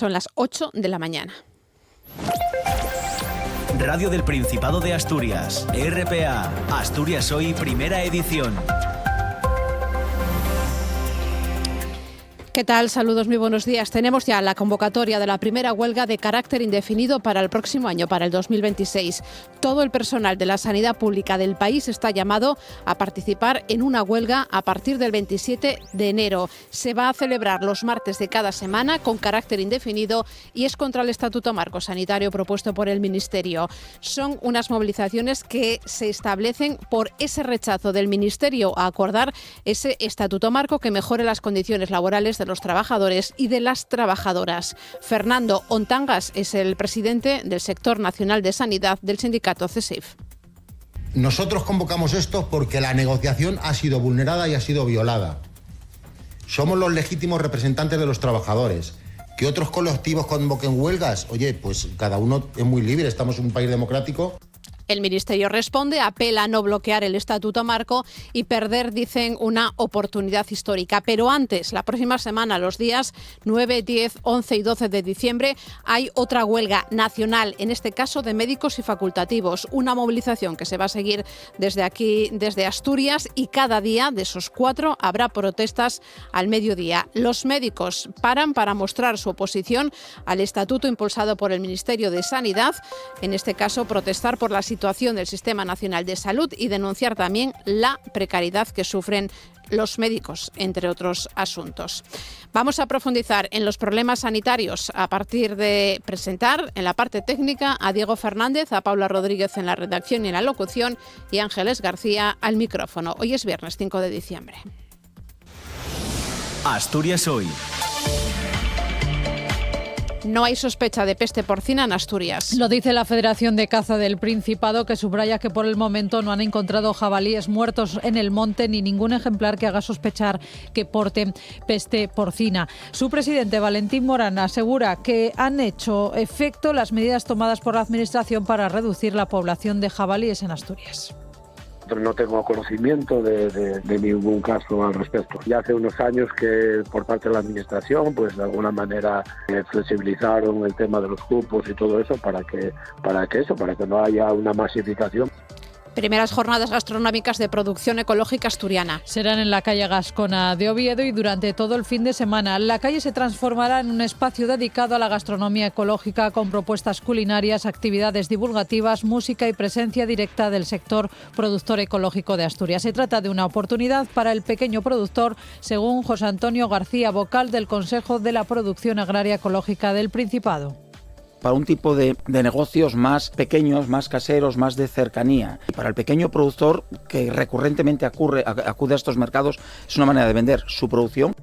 Son las 8 de la mañana. Radio del Principado de Asturias, RPA, Asturias Hoy, primera edición. ¿Qué tal? Saludos, muy buenos días. Tenemos ya la convocatoria de la primera huelga de carácter indefinido para el próximo año, para el 2026. Todo el personal de la sanidad pública del país está llamado a participar en una huelga a partir del 27 de enero. Se va a celebrar los martes de cada semana con carácter indefinido y es contra el Estatuto Marco Sanitario propuesto por el Ministerio. Son unas movilizaciones que se establecen por ese rechazo del Ministerio a acordar ese Estatuto Marco que mejore las condiciones laborales de los trabajadores y de las trabajadoras. Fernando Ontangas es el presidente del sector nacional de sanidad del sindicato CESIF. Nosotros convocamos esto porque la negociación ha sido vulnerada y ha sido violada. Somos los legítimos representantes de los trabajadores. Que otros colectivos convoquen huelgas, oye, pues cada uno es muy libre, estamos en un país democrático. El Ministerio responde, apela a no bloquear el Estatuto Marco y perder, dicen, una oportunidad histórica. Pero antes, la próxima semana, los días 9, 10, 11 y 12 de diciembre, hay otra huelga nacional, en este caso de médicos y facultativos. Una movilización que se va a seguir desde aquí, desde Asturias, y cada día de esos 4 habrá protestas al mediodía. Los médicos paran para mostrar su oposición al estatuto impulsado por el Ministerio de Sanidad, en este caso protestar por la situación del Sistema Nacional de Salud y denunciar también la precariedad que sufren los médicos, entre otros asuntos. Vamos a profundizar en los problemas sanitarios a partir de presentar en la parte técnica a Diego Fernández, a Paula Rodríguez en la redacción y en la locución y Ángeles García al micrófono. Hoy es viernes 5 de diciembre. Asturias Hoy. No hay sospecha de peste porcina en Asturias. Lo dice la Federación de Caza del Principado, que subraya que por el momento no han encontrado jabalíes muertos en el monte ni ningún ejemplar que haga sospechar que porte peste porcina. Su presidente, Valentín Morán, asegura que han hecho efecto las medidas tomadas por la Administración para reducir la población de jabalíes en Asturias. No tengo conocimiento de ningún caso al respecto. Ya hace unos años que por parte de la Administración, pues de alguna manera flexibilizaron el tema de los cupos y todo eso para que no haya una masificación. Primeras jornadas gastronómicas de producción ecológica asturiana. Serán en la calle Gascona de Oviedo y durante todo el fin de semana. La calle se transformará en un espacio dedicado a la gastronomía ecológica con propuestas culinarias, actividades divulgativas, música y presencia directa del sector productor ecológico de Asturias. Se trata de una oportunidad para el pequeño productor, según José Antonio García, vocal del Consejo de la Producción Agraria Ecológica del Principado. Para un tipo de negocios más pequeños, más caseros, más de cercanía. Para el pequeño productor que recurrentemente acude a estos mercados, es una manera de vender su producción.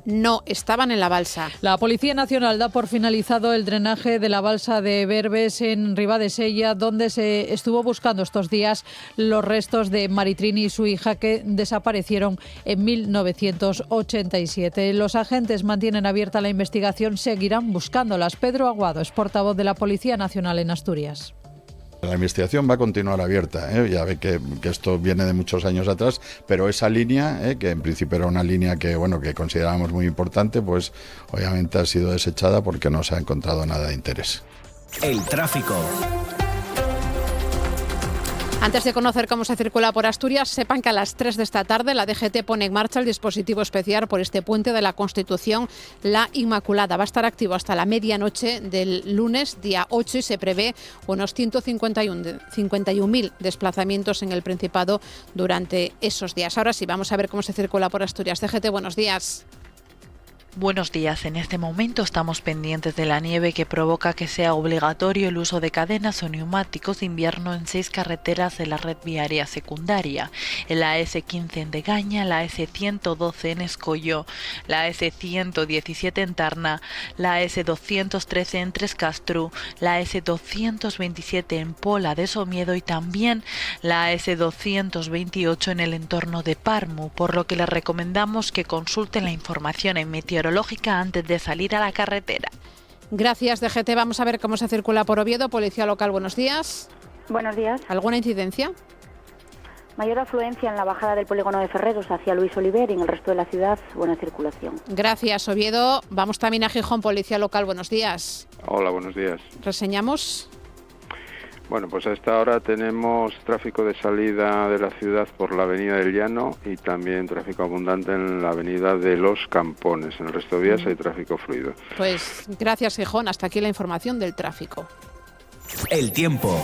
No estaban en la balsa. La Policía Nacional da por finalizado el drenaje de la balsa de Berbes en Ribadesella, donde se estuvo buscando estos días los restos de Maritrini y su hija que desaparecieron en 1987. Los agentes mantienen abierta la investigación, seguirán buscándolas. Pedro Aguado es portavoz de la Policía Nacional en Asturias. La investigación va a continuar abierta, ya ve que esto viene de muchos años atrás, pero esa línea, que en principio era una línea que considerábamos muy importante, pues obviamente ha sido desechada porque no se ha encontrado nada de interés. El tráfico. Antes de conocer cómo se circula por Asturias, sepan que a las 3 de esta tarde la DGT pone en marcha el dispositivo especial por este puente de la Constitución, la Inmaculada. Va a estar activo hasta la medianoche del lunes, día 8, y se prevé unos 151.000 desplazamientos en el Principado durante esos días. Ahora sí, vamos a ver cómo se circula por Asturias. DGT, buenos días. Buenos días. En este momento estamos pendientes de la nieve que provoca que sea obligatorio el uso de cadenas o neumáticos de invierno en 6 carreteras de la red viaria secundaria. En la S15 en Degaña, la S112 en Escollo, la S117 en Tarna, la S213 en Trescastro, la S227 en Pola de Somiedo y también la S228 en el entorno de Parmu, por lo que les recomendamos que consulten la información en meteorológica antes de salir a la carretera. Gracias, DGT. Vamos a ver cómo se circula por Oviedo. Policía local, buenos días. Buenos días. ¿Alguna incidencia? Mayor afluencia en la bajada del polígono de Ferreros hacia Luis Oliver y en el resto de la ciudad, buena circulación. Gracias, Oviedo. Vamos también a Gijón, Policía Local. Buenos días. Hola, buenos días. ¿Reseñamos? Bueno, pues a esta hora tenemos tráfico de salida de la ciudad por la Avenida del Llano y también tráfico abundante en la Avenida de los Campones. En el resto de vías hay tráfico fluido. Pues gracias, Gijón. Hasta aquí la información del tráfico. El tiempo.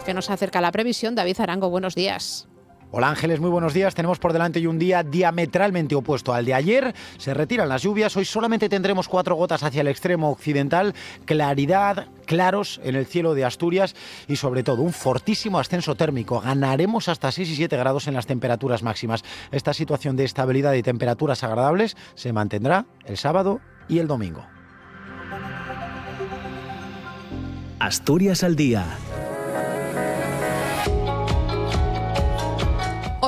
Que nos acerca la previsión. David Arango, buenos días. Hola Ángeles, muy buenos días. Tenemos por delante un día diametralmente opuesto al de ayer. Se retiran las lluvias. Hoy solamente tendremos 4 gotas hacia el extremo occidental, claridad, claros en el cielo de Asturias y sobre todo un fortísimo ascenso térmico. Ganaremos hasta 6 y 7 grados en las temperaturas máximas. Esta situación de estabilidad y temperaturas agradables se mantendrá el sábado y el domingo. Asturias al día.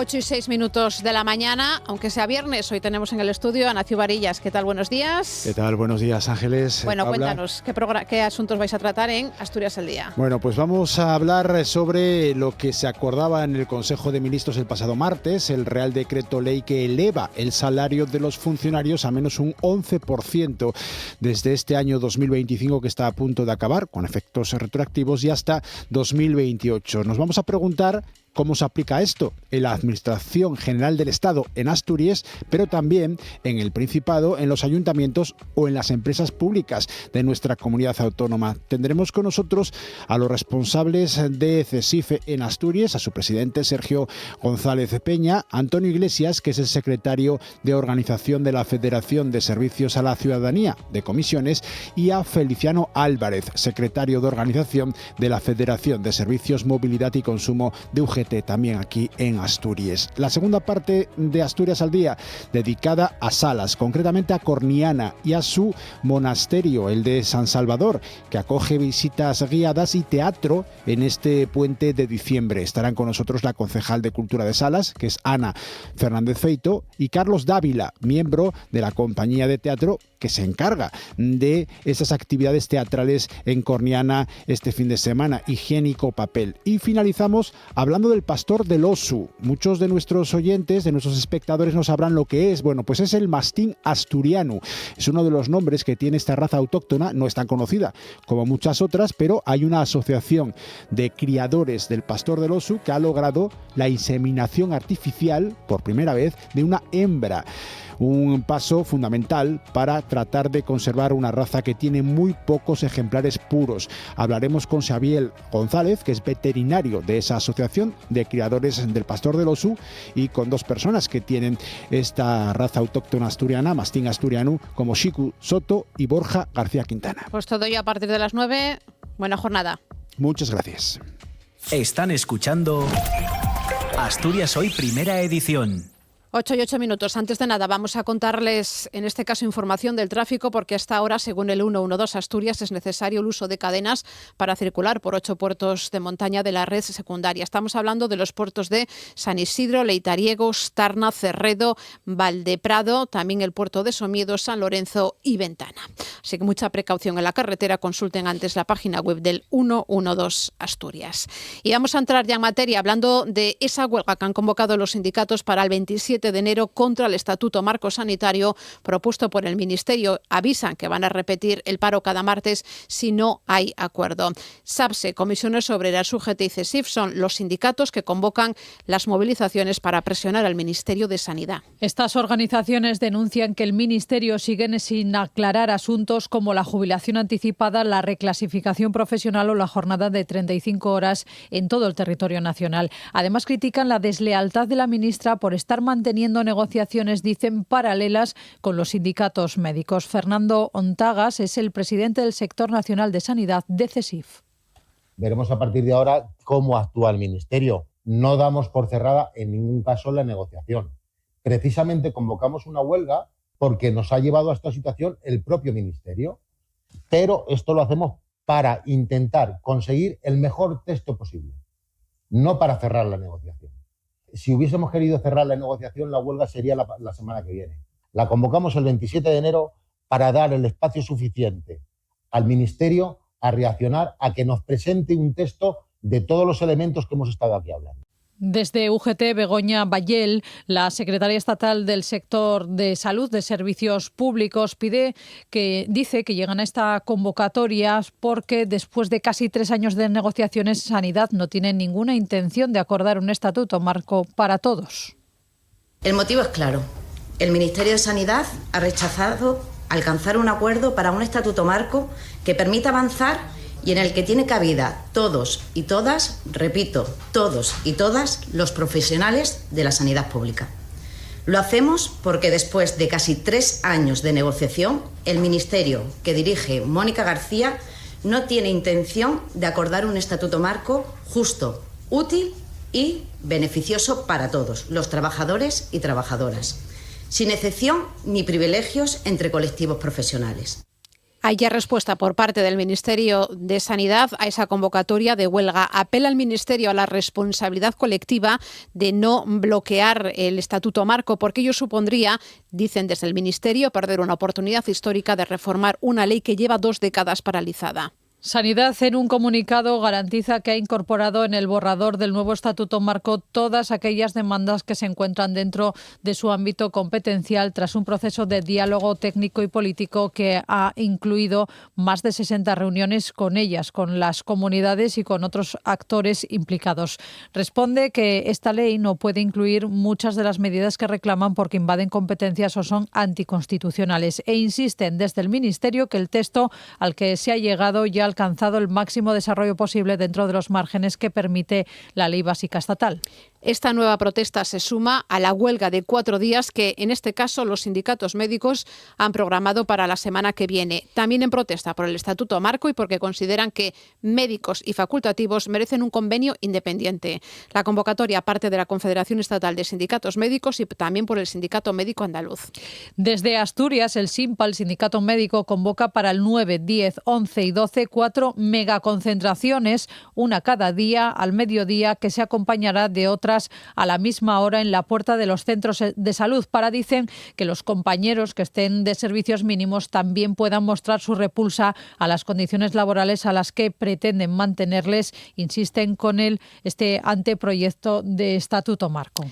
8 y 6 minutos de la mañana, aunque sea viernes, hoy tenemos en el estudio a Nacio Varillas. ¿Qué tal? Buenos días. ¿Qué tal? Buenos días, Ángeles. Bueno, cuéntanos, ¿qué asuntos vais a tratar en Asturias al Día? Bueno, pues vamos a hablar sobre lo que se acordaba en el Consejo de Ministros el pasado martes, el Real Decreto Ley que eleva el salario de los funcionarios a menos un 11% desde este año 2025 que está a punto de acabar, con efectos retroactivos, y hasta 2028. Nos vamos a preguntar cómo se aplica esto en la Administración General del Estado en Asturias, pero también en el Principado, en los ayuntamientos o en las empresas públicas de nuestra comunidad autónoma. Tendremos con nosotros a los responsables de CESIF en Asturias, a su presidente Sergio González Peña, Antonio Iglesias, que es el secretario de Organización de la Federación de Servicios a la Ciudadanía de Comisiones, y a Feliciano Álvarez, secretario de Organización de la Federación de Servicios, Movilidad y Consumo de UGT, también aquí en Asturias. La segunda parte de Asturias al Día, dedicada a Salas, concretamente a Corniana y a su monasterio, el de San Salvador, que acoge visitas guiadas y teatro en este puente de diciembre. Estarán con nosotros la concejal de Cultura de Salas, que es Ana Fernández Feito, y Carlos Dávila, miembro de la compañía de teatro que se encarga de esas actividades teatrales en Corniana este fin de semana, Higiénico Papel. Y finalizamos hablando del pastor del Osu. Muchos de nuestros oyentes, de nuestros espectadores, no sabrán lo que es. Bueno, pues es el mastín asturiano. Es uno de los nombres que tiene esta raza autóctona. No es tan conocida como muchas otras, pero hay una asociación de criadores del pastor del Osu que ha logrado la inseminación artificial por primera vez de una hembra. Un paso fundamental para tratar de conservar una raza que tiene muy pocos ejemplares puros. Hablaremos con Xavier González, que es veterinario de esa asociación de criadores del pastor del Osu, y con 2 personas que tienen esta raza autóctona asturiana, mastín asturiano, como Xicu Soto y Borja García Quintana. Pues todo ello a partir de las 9. Buena jornada. Muchas gracias. Están escuchando Asturias Hoy, primera edición. 8 y 8 minutos. Antes de nada, vamos a contarles, en este caso, información del tráfico, porque hasta ahora, según el 112 Asturias, es necesario el uso de cadenas para circular por 8 puertos de montaña de la red secundaria. Estamos hablando de los puertos de San Isidro, Leitariegos, Tarna, Cerredo, Valdeprado, también el puerto de Somiedo, San Lorenzo y Ventana. Así que mucha precaución en la carretera. Consulten antes la página web del 112 Asturias. Y vamos a entrar ya en materia, hablando de esa huelga que han convocado los sindicatos para el 27 de enero contra el Estatuto Marco Sanitario propuesto por el Ministerio. Avisan que van a repetir el paro cada martes si no hay acuerdo. SAPSE, Comisiones Obreras, UGT y CESIF son los sindicatos que convocan las movilizaciones para presionar al Ministerio de Sanidad. Estas organizaciones denuncian que el Ministerio sigue sin aclarar asuntos como la jubilación anticipada, la reclasificación profesional o la jornada de 35 horas en todo el territorio nacional. Además, critican la deslealtad de la ministra por estar manteniendo negociaciones, dicen, paralelas con los sindicatos médicos. Fernando Ontagas es el presidente del sector nacional de sanidad de CESIF. Veremos a partir de ahora cómo actúa el Ministerio. No damos por cerrada en ningún caso la negociación. Precisamente convocamos una huelga porque nos ha llevado a esta situación el propio Ministerio. Pero esto lo hacemos para intentar conseguir el mejor texto posible, no para cerrar la negociación. Si hubiésemos querido cerrar la negociación, la huelga sería la semana que viene. La convocamos el 27 de enero para dar el espacio suficiente al Ministerio a reaccionar, a que nos presente un texto de todos los elementos que hemos estado aquí hablando. Desde UGT, Begoña Ballel, la secretaria estatal del sector de salud de servicios públicos, dice que llegan a esta convocatoria porque después de casi 3 años de negociaciones, Sanidad no tiene ninguna intención de acordar un estatuto marco para todos. El motivo es claro. El Ministerio de Sanidad ha rechazado alcanzar un acuerdo para un estatuto marco que permita avanzar y en el que tiene cabida todos y todas, repito, todos y todas los profesionales de la sanidad pública. Lo hacemos porque después de casi 3 años de negociación, el Ministerio que dirige Mónica García no tiene intención de acordar un estatuto marco justo, útil y beneficioso para todos, los trabajadores y trabajadoras, sin excepción ni privilegios entre colectivos profesionales. Hay ya respuesta por parte del Ministerio de Sanidad a esa convocatoria de huelga. Apela al Ministerio a la responsabilidad colectiva de no bloquear el Estatuto Marco, porque ello supondría, dicen desde el Ministerio, perder una oportunidad histórica de reformar una ley que lleva 2 décadas paralizada. Sanidad, en un comunicado, garantiza que ha incorporado en el borrador del nuevo Estatuto Marco todas aquellas demandas que se encuentran dentro de su ámbito competencial tras un proceso de diálogo técnico y político que ha incluido más de 60 reuniones con ellas, con las comunidades y con otros actores implicados. Responde que esta ley no puede incluir muchas de las medidas que reclaman porque invaden competencias o son anticonstitucionales e insisten desde el Ministerio que el texto al que se ha llegado ya ha alcanzado el máximo desarrollo posible dentro de los márgenes que permite la ley básica estatal. Esta nueva protesta se suma a la huelga de 4 días que, en este caso, los sindicatos médicos han programado para la semana que viene. También en protesta por el Estatuto Marco y porque consideran que médicos y facultativos merecen un convenio independiente. La convocatoria parte de la Confederación Estatal de Sindicatos Médicos y también por el Sindicato Médico Andaluz. Desde Asturias, el SINPA, el Sindicato Médico, convoca para el 9, 10, 11 y 12 4 megaconcentraciones, una cada día al mediodía, que se acompañará de otras a la misma hora en la puerta de los centros de salud para, dicen, que los compañeros que estén de servicios mínimos también puedan mostrar su repulsa a las condiciones laborales a las que pretenden mantenerles, insisten con este anteproyecto de Estatuto Marco.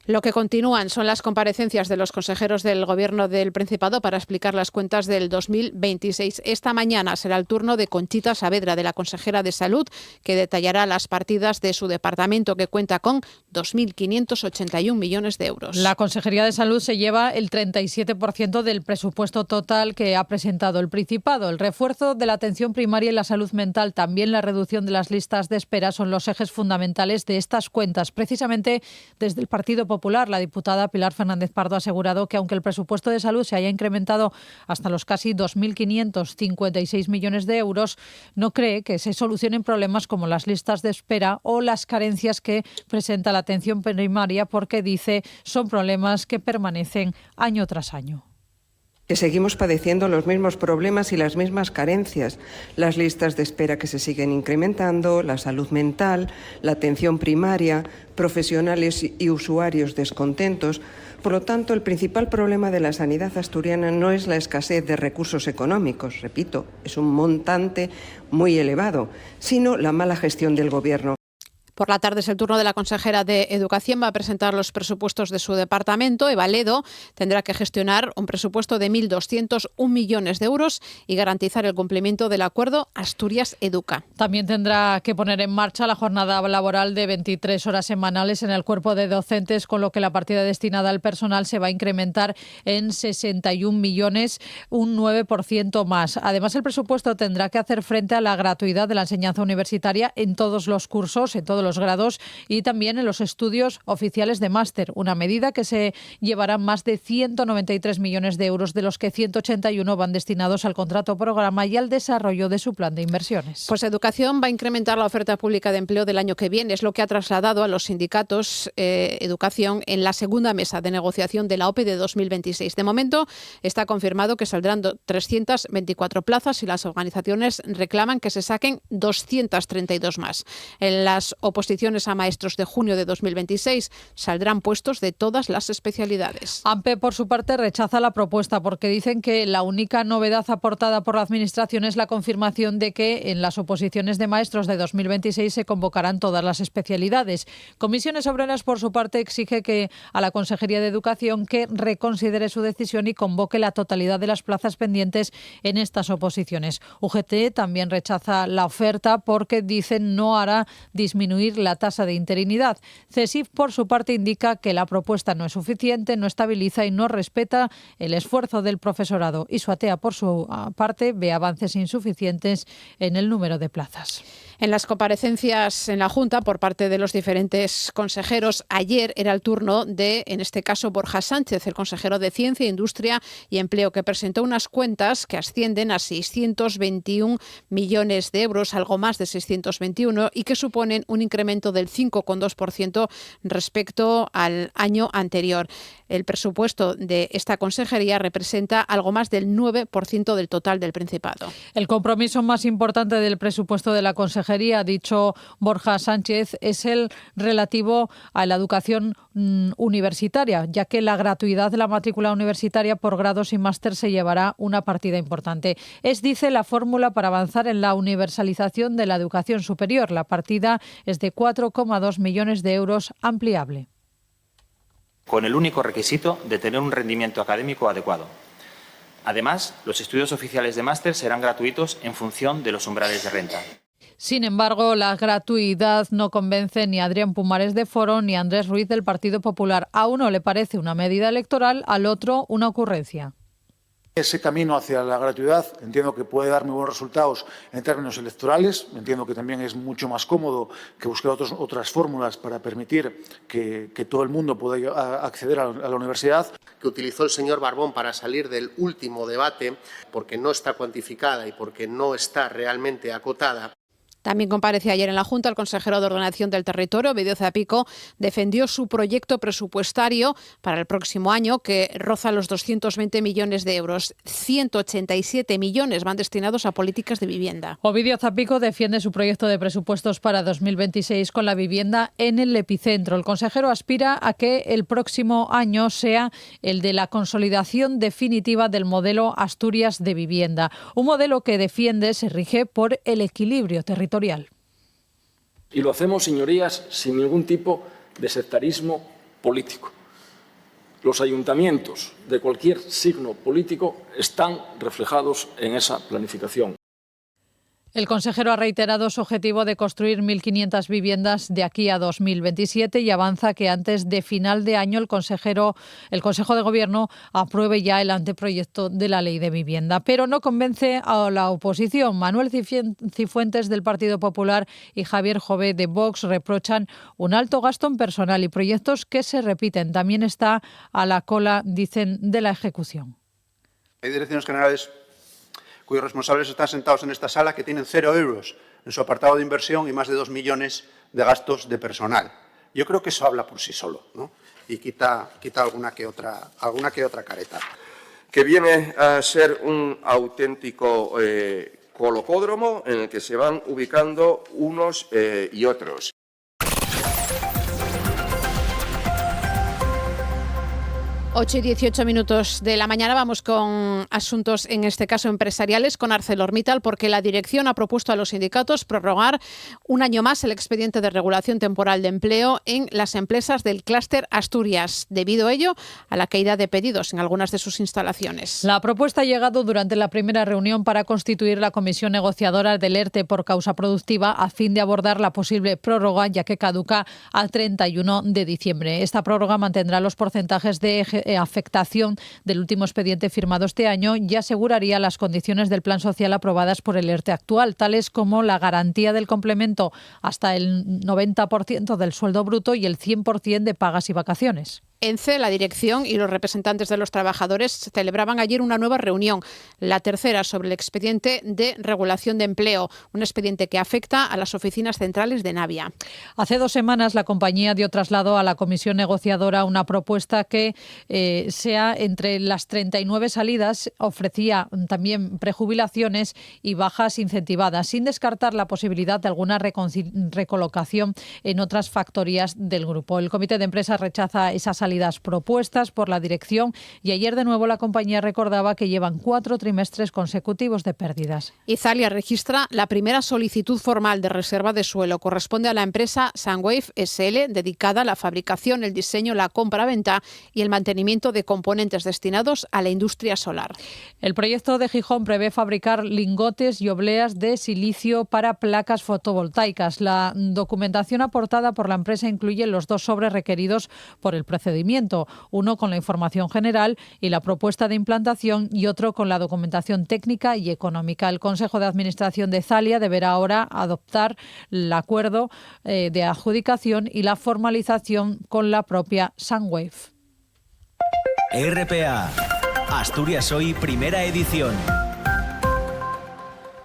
Lo que continúan son las comparecencias de los consejeros del Gobierno del Principado para explicar las cuentas del 2026. Esta mañana será el turno de Conchita Saavedra, de la consejera de Salud, que detallará las partidas de su departamento, que cuenta con 2.581 millones de euros. La Consejería de Salud se lleva el 37% del presupuesto total que ha presentado el Principado. El refuerzo de la atención primaria y la salud mental, también la reducción de las listas de espera, son los ejes fundamentales de estas cuentas. Precisamente desde el Partido Popular, la diputada Pilar Fernández Pardo ha asegurado que aunque el presupuesto de salud se haya incrementado hasta los casi 2.556 millones de euros, no cree que se solucionen problemas como las listas de espera o las carencias que presenta la atención primaria, porque dice son problemas que permanecen año tras año. Que seguimos padeciendo los mismos problemas y las mismas carencias, las listas de espera que se siguen incrementando, la salud mental, la atención primaria, profesionales y usuarios descontentos. Por lo tanto, el principal problema de la sanidad asturiana no es la escasez de recursos económicos, repito, es un montante muy elevado, sino la mala gestión del Gobierno. Por la tarde es el turno de la consejera de Educación. Va a presentar los presupuestos de su departamento. Eva Ledo tendrá que gestionar un presupuesto de 1.201 millones de euros y garantizar el cumplimiento del acuerdo Asturias Educa. También tendrá que poner en marcha la jornada laboral de 23 horas semanales en el cuerpo de docentes, con lo que la partida destinada al personal se va a incrementar en 61 millones, un 9% más. Además, el presupuesto tendrá que hacer frente a la gratuidad de la enseñanza universitaria en todos los cursos, en todos los grados y también en los estudios oficiales de máster, una medida que se llevará más de 193 millones de euros, de los que 181 van destinados al contrato programa y al desarrollo de su plan de inversiones. Pues Educación va a incrementar la oferta pública de empleo del año que viene, es lo que ha trasladado a los sindicatos Educación en la segunda mesa de negociación de la OPE de 2026. De momento está confirmado que saldrán 324 plazas y las organizaciones reclaman que se saquen 232 más. En las oposiciones a maestros de junio de 2026. Saldrán puestos de todas las especialidades. AMPE, por su parte, rechaza la propuesta porque dicen que la única novedad aportada por la Administración es la confirmación de que en las oposiciones de maestros de 2026 se convocarán todas las especialidades. Comisiones Obreras, por su parte, exige que a la Consejería de Educación que reconsidere su decisión y convoque la totalidad de las plazas pendientes en estas oposiciones. UGT también rechaza la oferta porque, dicen, no hará disminuir la tasa de interinidad. CESIF, por su parte, indica que la propuesta no es suficiente, no estabiliza y no respeta el esfuerzo del profesorado. Y Suatea, por su parte, ve avances insuficientes en el número de plazas. En las comparecencias en la Junta por parte de los diferentes consejeros, ayer era el turno de, en este caso, Borja Sánchez, el consejero de Ciencia, Industria y Empleo, que presentó unas cuentas que ascienden a 621 millones de euros, algo más de 621, y que suponen un incremento del 5,2% respecto al año anterior. El presupuesto de esta consejería representa algo más del 9% del total del Principado. El compromiso más importante del presupuesto de la consejería, ha dicho Borja Sánchez, es el relativo a la educación universitaria, ya que la gratuidad de la matrícula universitaria por grados y máster se llevará una partida importante. Es, dice, la fórmula para avanzar en la universalización de la educación superior. La partida es de 4,2 millones de euros, ampliable. Con el único requisito de tener un rendimiento académico adecuado. Además, los estudios oficiales de máster serán gratuitos en función de los umbrales de renta. Sin embargo, la gratuidad no convence ni a Adrián Pumares de Foro ni a Andrés Ruiz del Partido Popular. A uno le parece una medida electoral, al otro una ocurrencia. Ese camino hacia la gratuidad entiendo que puede dar muy buenos resultados en términos electorales. Entiendo que también es mucho más cómodo que buscar otras fórmulas para permitir que todo el mundo pueda acceder a la universidad. Que utilizó el señor Barbón para salir del último debate, porque no está cuantificada y porque no está realmente acotada. También compareció ayer en la Junta el consejero de Ordenación del Territorio, Ovidio Zapico, defendió su proyecto presupuestario para el próximo año, que roza los 220 millones de euros. 187 millones van destinados a políticas de vivienda. Ovidio Zapico defiende su proyecto de presupuestos para 2026 con la vivienda en el epicentro. El consejero aspira a que el próximo año sea el de la consolidación definitiva del modelo Asturias de vivienda. Un modelo que defiende se rige por el equilibrio territorial. Y lo hacemos, señorías, sin ningún tipo de sectarismo político. Los ayuntamientos de cualquier signo político están reflejados en esa planificación. El consejero ha reiterado su objetivo de construir 1.500 viviendas de aquí a 2027 y avanza que antes de final de año el Consejo de Gobierno apruebe ya el anteproyecto de la Ley de Vivienda. Pero no convence a la oposición. Manuel Cifuentes del Partido Popular y Javier Jové de Vox reprochan un alto gasto en personal y proyectos que se repiten. También está a la cola, dicen, de la ejecución. Hay direcciones generales cuyos responsables están sentados en esta sala, que tienen 0 euros en su apartado de inversión y más de 2 millones de gastos de personal. Yo creo que eso habla por sí solo, ¿no? Y quita alguna que otra careta. Que viene a ser un auténtico colocódromo en el que se van ubicando unos y otros. Ocho y 18 minutos de la mañana. Vamos con asuntos, en este caso empresariales, con ArcelorMittal, porque la dirección ha propuesto a los sindicatos prorrogar un año más el expediente de regulación temporal de empleo en las empresas del clúster Asturias, debido a ello a la caída de pedidos en algunas de sus instalaciones. La propuesta ha llegado durante la primera reunión para constituir la comisión negociadora del ERTE por causa productiva a fin de abordar la posible prórroga, ya que caduca al 31 de diciembre. Esta prórroga mantendrá los porcentajes de afectación del último expediente firmado este año y aseguraría las condiciones del plan social aprobadas por el ERTE actual, tales como la garantía del complemento hasta el 90% del sueldo bruto y el 100% de pagas y vacaciones. ENCE, la dirección y los representantes de los trabajadores celebraban ayer una nueva reunión, la tercera sobre el expediente de regulación de empleo, un expediente que afecta a las oficinas centrales de Navia. Hace 2 semanas la compañía dio traslado a la comisión negociadora una propuesta que sea entre las 39 salidas, ofrecía también prejubilaciones y bajas incentivadas, sin descartar la posibilidad de alguna recolocación en otras factorías del grupo. El comité de empresa rechaza esas salidas propuestas por la dirección y ayer de nuevo la compañía recordaba que llevan 4 trimestres consecutivos de pérdidas. Izalia registra la primera solicitud formal de reserva de suelo. Corresponde a la empresa Sunwave SL, dedicada a la fabricación, el diseño, la compra-venta y el mantenimiento de componentes destinados a la industria solar. El proyecto de Gijón prevé fabricar lingotes y obleas de silicio para placas fotovoltaicas. La documentación aportada por la empresa incluye los 2 sobres requeridos por el procedimiento, uno con la información general y la propuesta de implantación y otro con la documentación técnica y económica. El Consejo de Administración de Izalia deberá ahora adoptar el acuerdo de adjudicación y la formalización con la propia Sunwave. RPA, Asturias Hoy, primera edición.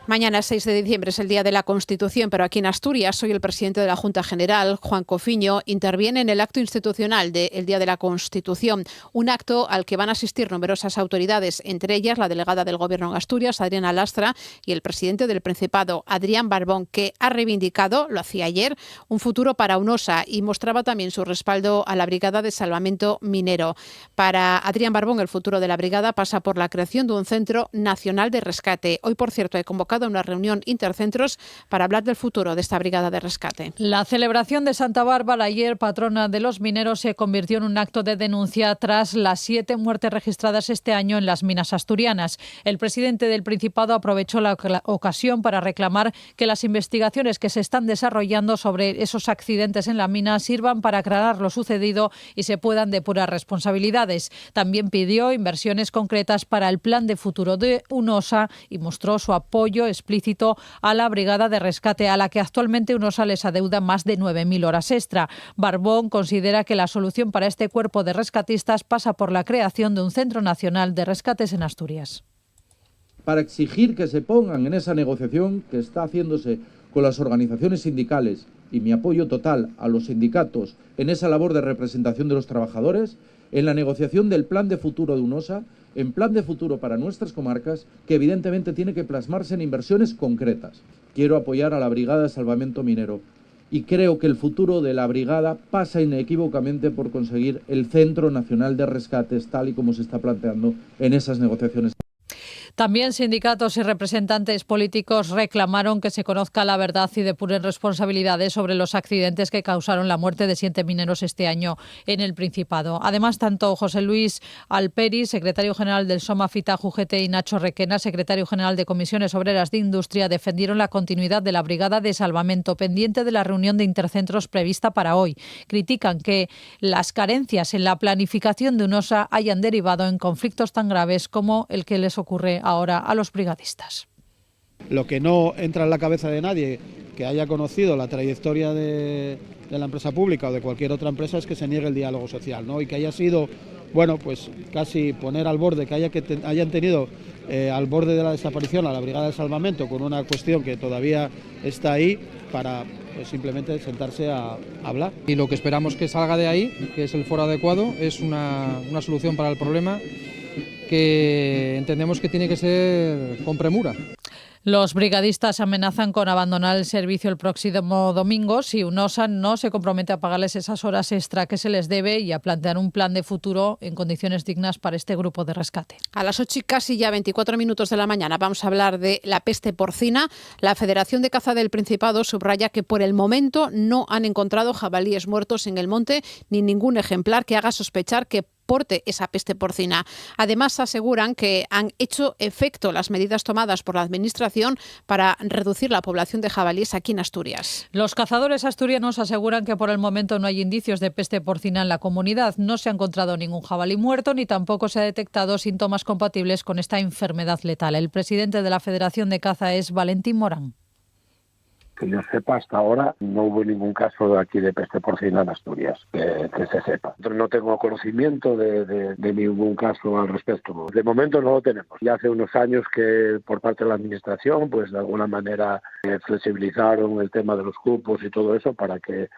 Mañana, 6 de diciembre, es el Día de la Constitución, pero aquí en Asturias, hoy el presidente de la Junta General, Juan Cofiño, interviene en el acto institucional del Día de la Constitución, un acto al que van a asistir numerosas autoridades, entre ellas la delegada del Gobierno en Asturias, Adriana Lastra, y el presidente del Principado, Adrián Barbón, que ha reivindicado, lo hacía ayer, un futuro para UNOSA y mostraba también su respaldo a la Brigada de Salvamento Minero. Para Adrián Barbón, el futuro de la brigada pasa por la creación de un Centro Nacional de Rescate. Hoy, por cierto, he convocado una reunión intercentros para hablar del futuro de esta brigada de rescate. La celebración de Santa Bárbara, ayer patrona de los mineros, se convirtió en un acto de denuncia tras las 7 muertes registradas este año en las minas asturianas. El presidente del Principado aprovechó la ocasión para reclamar que las investigaciones que se están desarrollando sobre esos accidentes en la mina sirvan para aclarar lo sucedido y se puedan depurar responsabilidades. También pidió inversiones concretas para el plan de futuro de UNOSA y mostró su apoyo explícito a la brigada de rescate, a la que actualmente UNOSA les adeuda más de 9.000 horas extra. Barbón considera que la solución para este cuerpo de rescatistas pasa por la creación de un Centro Nacional de Rescates en Asturias. Para exigir que se pongan en esa negociación que está haciéndose con las organizaciones sindicales y mi apoyo total a los sindicatos en esa labor de representación de los trabajadores, en la negociación del plan de futuro de UNOSA, en plan de futuro para nuestras comarcas, que evidentemente tiene que plasmarse en inversiones concretas. Quiero apoyar a la Brigada de Salvamento Minero y creo que el futuro de la brigada pasa inequívocamente por conseguir el Centro Nacional de Rescates, tal y como se está planteando en esas negociaciones. También sindicatos y representantes políticos reclamaron que se conozca la verdad y depuren responsabilidades sobre los accidentes que causaron la muerte de 7 mineros este año en el Principado. Además, tanto José Luis Alperi, secretario general del SOMAFITA UGT, y Nacho Requena, secretario general de Comisiones Obreras de Industria, defendieron la continuidad de la Brigada de Salvamento pendiente de la reunión de intercentros prevista para hoy. Critican que las carencias en la planificación de UNOSA hayan derivado en conflictos tan graves como el que les ocurre ahora a los brigadistas. Lo que no entra en la cabeza de nadie que haya conocido la trayectoria de la empresa pública o de cualquier otra empresa es que se niegue el diálogo social, ¿no? Y que haya sido, bueno, pues casi poner al borde, que hayan tenido al borde de la desaparición a la Brigada de Salvamento con una cuestión que todavía está ahí para pues, simplemente sentarse a hablar. Y lo que esperamos que salga de ahí, que es el foro adecuado, es una solución para el problema que entendemos que tiene que ser con premura. Los brigadistas amenazan con abandonar el servicio el próximo domingo si UNOSA no se compromete a pagarles esas horas extra que se les debe y a plantear un plan de futuro en condiciones dignas para este grupo de rescate. A las 8 y casi ya 24 minutos de la mañana vamos a hablar de la peste porcina. La Federación de Caza del Principado subraya que por el momento no han encontrado jabalíes muertos en el monte ni ningún ejemplar que haga sospechar que porte esa peste porcina. Además, aseguran que han hecho efecto las medidas tomadas por la Administración para reducir la población de jabalíes aquí en Asturias. Los cazadores asturianos aseguran que por el momento no hay indicios de peste porcina en la comunidad. No se ha encontrado ningún jabalí muerto ni tampoco se ha detectado síntomas compatibles con esta enfermedad letal. El presidente de la Federación de Caza es Valentín Morán. Que yo sepa, hasta ahora no hubo ningún caso de aquí de peste porcina en Asturias, que se sepa. No tengo conocimiento de ningún caso al respecto. De momento no lo tenemos. Ya hace unos años que por parte de la Administración, pues de alguna manera flexibilizaron el tema de los cupos y todo eso para que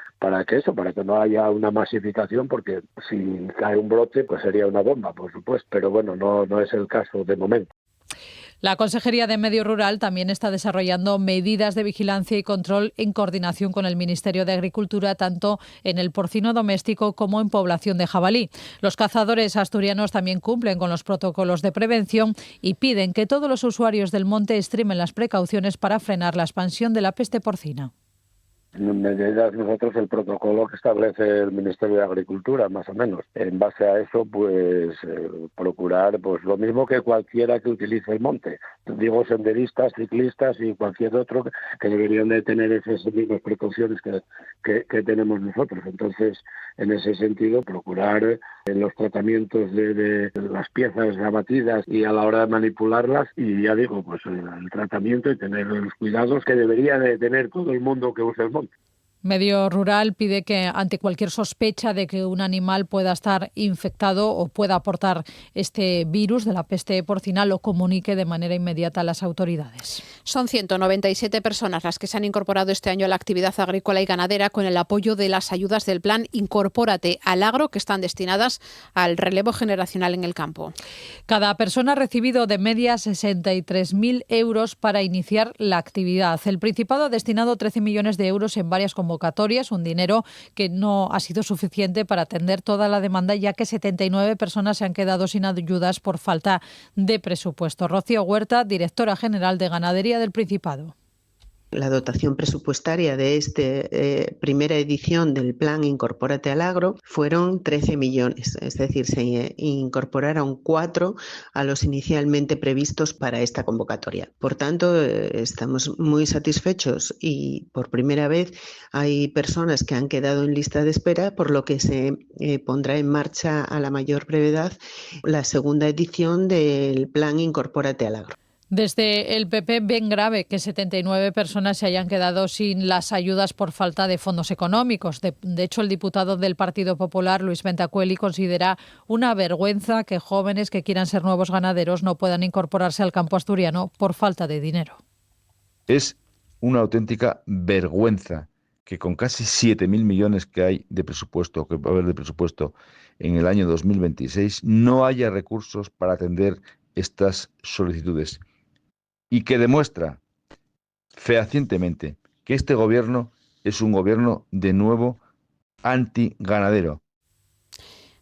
no haya una masificación, porque si cae un brote, pues sería una bomba, por supuesto. Pero bueno, no es el caso de momento. La Consejería de Medio Rural también está desarrollando medidas de vigilancia y control en coordinación con el Ministerio de Agricultura, tanto en el porcino doméstico como en población de jabalí. Los cazadores asturianos también cumplen con los protocolos de prevención y piden que todos los usuarios del monte extremen las precauciones para frenar la expansión de la peste porcina. Medidas nosotros el protocolo que establece el Ministerio de Agricultura, más o menos. En base a eso, pues procurar pues lo mismo que cualquiera que utilice el monte. Digo, senderistas, ciclistas y cualquier otro que deberían de tener esas mismas precauciones que tenemos nosotros. Entonces, en ese sentido, procurar los tratamientos de las piezas abatidas y a la hora de manipularlas, y ya digo, pues el tratamiento y tener los cuidados que debería de tener todo el mundo que usa el monte. Medio Rural pide que ante cualquier sospecha de que un animal pueda estar infectado o pueda aportar este virus de la peste porcina, lo comunique de manera inmediata a las autoridades. Son 197 personas las que se han incorporado este año a la actividad agrícola y ganadera con el apoyo de las ayudas del plan Incorpórate al Agro, que están destinadas al relevo generacional en el campo. Cada persona ha recibido de media 63.000 euros para iniciar la actividad. El Principado ha destinado 13 millones de euros en varias convocatorias, un dinero que no ha sido suficiente para atender toda la demanda, ya que 79 personas se han quedado sin ayudas por falta de presupuesto. Rocío Huerta, directora general de Ganadería del Principado. La dotación presupuestaria de esta primera edición del plan Incorpórate al Agro fueron 13 millones, es decir, se incorporaron 4 a los inicialmente previstos para esta convocatoria. Por tanto, estamos muy satisfechos y por primera vez hay personas que han quedado en lista de espera, por lo que se pondrá en marcha a la mayor brevedad la segunda edición del plan Incorpórate al Agro. Desde el PP ven grave que 79 personas se hayan quedado sin las ayudas por falta de fondos económicos. De hecho, el diputado del Partido Popular, Luis Bentacueli, considera una vergüenza que jóvenes que quieran ser nuevos ganaderos no puedan incorporarse al campo asturiano por falta de dinero. Es una auténtica vergüenza que con casi 7.000 millones que hay de presupuesto, que va a haber de presupuesto en el año 2026, no haya recursos para atender estas solicitudes. Y que demuestra fehacientemente que este gobierno es un gobierno de nuevo antiganadero.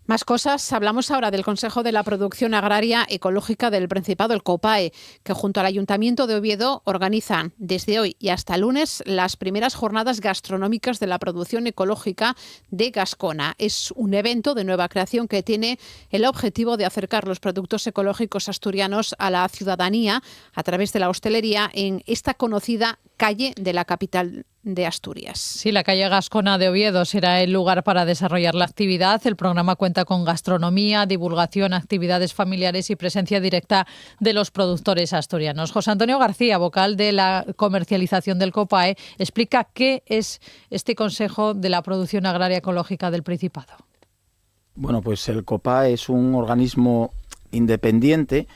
Más cosas. Hablamos ahora del Consejo de la Producción Agraria Ecológica del Principado, el COPAE, que junto al Ayuntamiento de Oviedo organizan desde hoy y hasta el lunes las primeras jornadas gastronómicas de la producción ecológica de Gascona. Es un evento de nueva creación que tiene el objetivo de acercar los productos ecológicos asturianos a la ciudadanía a través de la hostelería en esta conocida calle de la capital de Asturias. Sí, la calle Gascona de Oviedo será el lugar para desarrollar la actividad. El programa cuenta con gastronomía, divulgación, actividades familiares y presencia directa de los productores asturianos. José Antonio García, vocal de la comercialización del COPAE, explica qué es este Consejo de la Producción Agraria Ecológica del Principado. Bueno, pues el COPAE es un organismo independiente,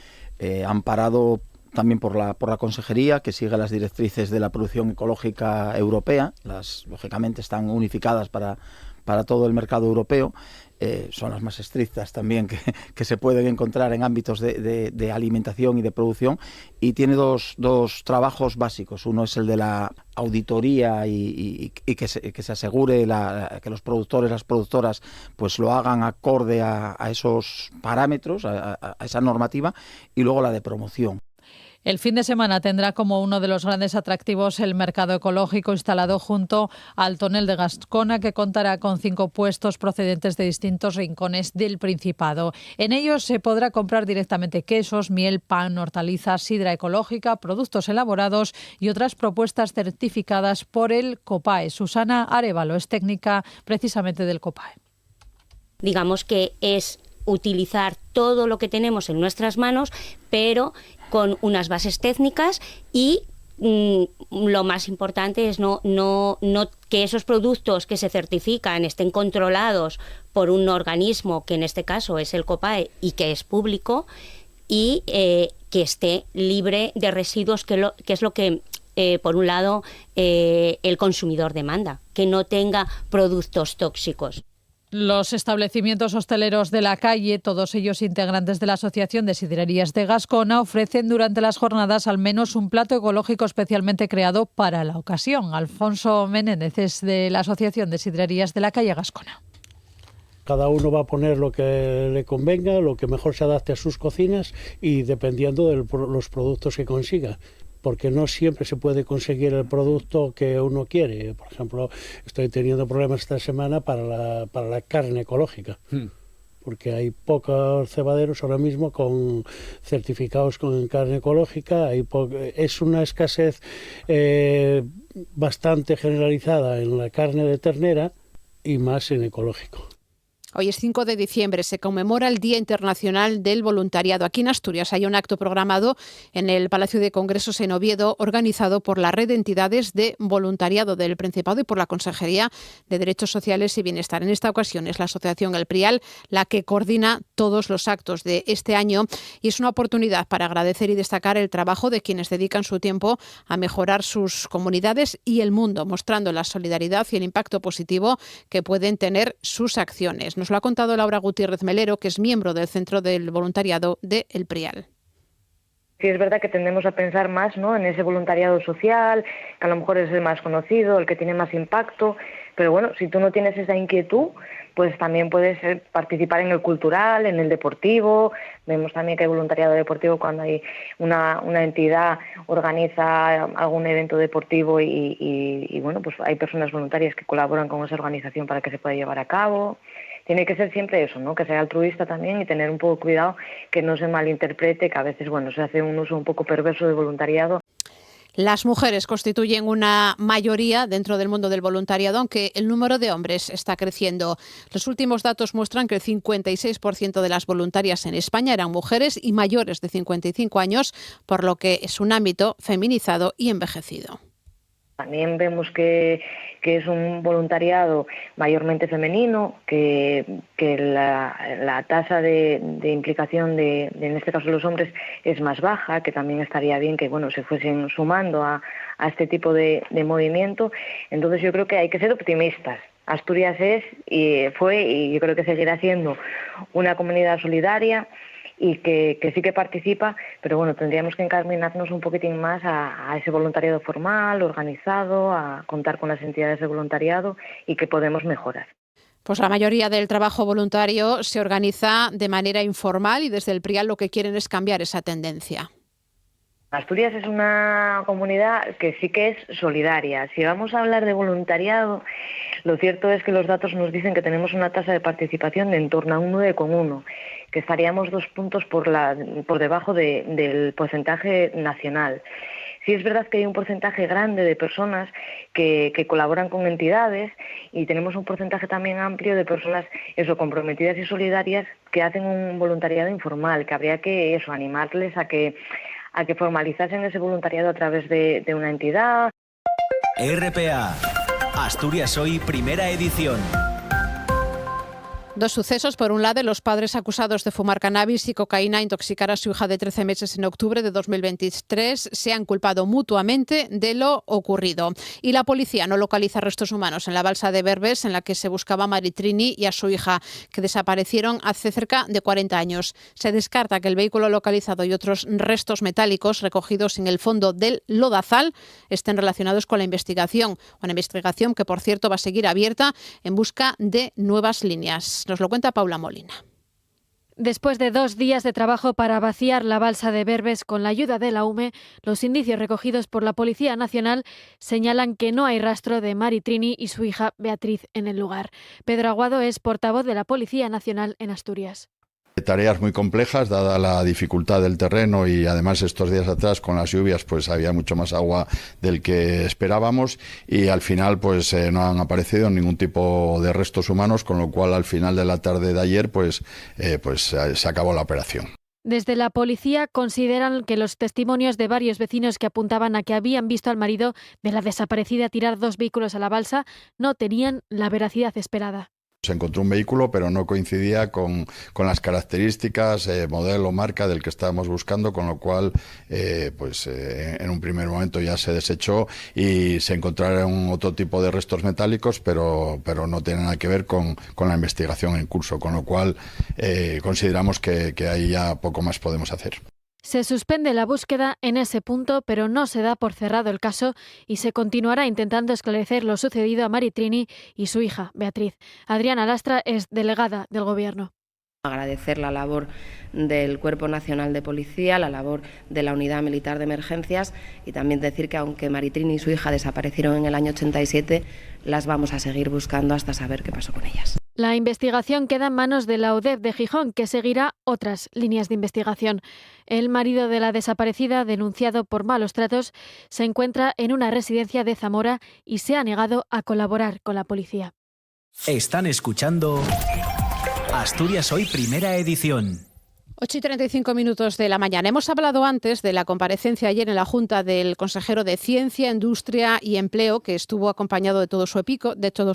amparado también por la Consejería, que sigue las directrices de la producción ecológica europea. Las, lógicamente, están unificadas para todo el mercado europeo. Son las más estrictas también que se pueden encontrar en ámbitos de alimentación y de producción. Y tiene dos trabajos básicos. Uno es el de la auditoría y que se asegure que los productores, las productoras, pues lo hagan acorde a esos parámetros, a esa normativa. Y luego la de promoción. El fin de semana tendrá como uno de los grandes atractivos el mercado ecológico instalado junto al tonel de Gascona, que contará con 5 puestos procedentes de distintos rincones del Principado. En ellos se podrá comprar directamente quesos, miel, pan, hortalizas, sidra ecológica, productos elaborados y otras propuestas certificadas por el COPAE. Susana Arévalo es técnica precisamente del COPAE. Digamos que es utilizar todo lo que tenemos en nuestras manos, pero con unas bases técnicas y lo más importante es no que esos productos que se certifican estén controlados por un organismo, que en este caso es el COPAE y que es público, y que esté libre de residuos, que es lo que, por un lado, el consumidor demanda, que no tenga productos tóxicos. Los establecimientos hosteleros de la calle, todos ellos integrantes de la Asociación de Sidrerías de Gascona, ofrecen durante las jornadas al menos un plato ecológico especialmente creado para la ocasión. Alfonso Menéndez es de la Asociación de Sidrerías de la calle Gascona. Cada uno va a poner lo que le convenga, lo que mejor se adapte a sus cocinas y dependiendo de los productos que consiga. Porque no siempre se puede conseguir el producto que uno quiere. Por ejemplo, estoy teniendo problemas esta semana para la carne ecológica, porque hay pocos cebaderos ahora mismo con certificados con carne ecológica. Es una escasez bastante generalizada en la carne de ternera y más en ecológico. Hoy es 5 de diciembre, se conmemora el Día Internacional del Voluntariado. Aquí en Asturias hay un acto programado en el Palacio de Congresos en Oviedo, organizado por la Red de Entidades de Voluntariado del Principado y por la Consejería de Derechos Sociales y Bienestar. En esta ocasión es la Asociación El Prial la que coordina todos los actos de este año y es una oportunidad para agradecer y destacar el trabajo de quienes dedican su tiempo a mejorar sus comunidades y el mundo, mostrando la solidaridad y el impacto positivo que pueden tener sus acciones. Nos lo ha contado Laura Gutiérrez Melero, que es miembro del Centro del Voluntariado de El Prial. Sí, es verdad que tendemos a pensar más, ¿no?, en ese voluntariado social, que a lo mejor es el más conocido, el que tiene más impacto, pero bueno, si tú no tienes esa inquietud, pues también puedes participar en el cultural, en el deportivo. Vemos también que hay voluntariado deportivo cuando hay una entidad organiza algún evento deportivo y bueno, pues hay personas voluntarias que colaboran con esa organización para que se pueda llevar a cabo. Tiene que ser siempre eso, ¿no?, que sea altruista también y tener un poco cuidado que no se malinterprete, que a veces, bueno, se hace un uso un poco perverso de voluntariado. Las mujeres constituyen una mayoría dentro del mundo del voluntariado, aunque el número de hombres está creciendo. Los últimos datos muestran que el 56% de las voluntarias en España eran mujeres y mayores de 55 años, por lo que es un ámbito feminizado y envejecido. También vemos que es un voluntariado mayormente femenino, que la tasa de implicación de, en este caso, los hombres es más baja, que también estaría bien que, bueno, se fuesen sumando a este tipo de movimiento. Entonces yo creo que hay que ser optimistas. Asturias fue y yo creo que seguirá siendo una comunidad solidaria y que sí que participa, pero bueno, tendríamos que encaminarnos un poquitín más a ese voluntariado formal, organizado, a contar con las entidades de voluntariado y que podemos mejorar. Pues la mayoría del trabajo voluntario se organiza de manera informal y desde el Prial lo que quieren es cambiar esa tendencia. Asturias es una comunidad que sí que es solidaria. Si vamos a hablar de voluntariado, lo cierto es que los datos nos dicen que tenemos una tasa de participación de en torno a un 9,1, que estaríamos 2 puntos por debajo del porcentaje nacional. Sí es verdad que hay un porcentaje grande de personas que colaboran con entidades y tenemos un porcentaje también amplio de personas comprometidas y solidarias que hacen un voluntariado informal, que habría que animarles a que formalizasen ese voluntariado a través de una entidad. RPA, Asturias Hoy, primera edición. Dos sucesos. Por un lado, los padres acusados de fumar cannabis y cocaína, intoxicar a su hija de 13 meses en octubre de 2023, se han culpado mutuamente de lo ocurrido. Y la policía no localiza restos humanos en la balsa de Berbes, en la que se buscaba a Maritrini y a su hija, que desaparecieron hace cerca de 40 años. Se descarta que el vehículo localizado y otros restos metálicos recogidos en el fondo del lodazal estén relacionados con la investigación. Una investigación que, por cierto, va a seguir abierta en busca de nuevas líneas. Nos lo cuenta Paula Molina. Después de 2 días de trabajo para vaciar la balsa de Berbes con la ayuda de la UME, los indicios recogidos por la Policía Nacional señalan que no hay rastro de Maritrini y su hija Beatriz en el lugar. Pedro Aguado es portavoz de la Policía Nacional en Asturias. Tareas muy complejas, dada la dificultad del terreno y además estos días atrás con las lluvias pues había mucho más agua del que esperábamos y al final pues no han aparecido ningún tipo de restos humanos, con lo cual al final de la tarde de ayer pues se acabó la operación. Desde la policía consideran que los testimonios de varios vecinos que apuntaban a que habían visto al marido de la desaparecida tirar 2 vehículos a la balsa no tenían la veracidad esperada. Se encontró un vehículo, pero no coincidía con las características, modelo, marca del que estábamos buscando, con lo cual en un primer momento ya se desechó y se encontraron otro tipo de restos metálicos, pero no tiene nada que ver con la investigación en curso, con lo cual consideramos que ahí ya poco más podemos hacer. Se suspende la búsqueda en ese punto, pero no se da por cerrado el caso y se continuará intentando esclarecer lo sucedido a Mari Trini y su hija, Beatriz. Adriana Lastra es delegada del Gobierno. Agradecer la labor del Cuerpo Nacional de Policía, la labor de la Unidad Militar de Emergencias y también decir que aunque Mari Trini y su hija desaparecieron en el año 87, las vamos a seguir buscando hasta saber qué pasó con ellas. La investigación queda en manos de la UDEF de Gijón, que seguirá otras líneas de investigación. El marido de la desaparecida, denunciado por malos tratos, se encuentra en una residencia de Zamora y se ha negado a colaborar con la policía. Están escuchando Asturias Hoy, primera edición. 8:35 de la mañana. Hemos hablado antes de la comparecencia ayer en la Junta del consejero de Ciencia, Industria y Empleo, que estuvo acompañado de todo su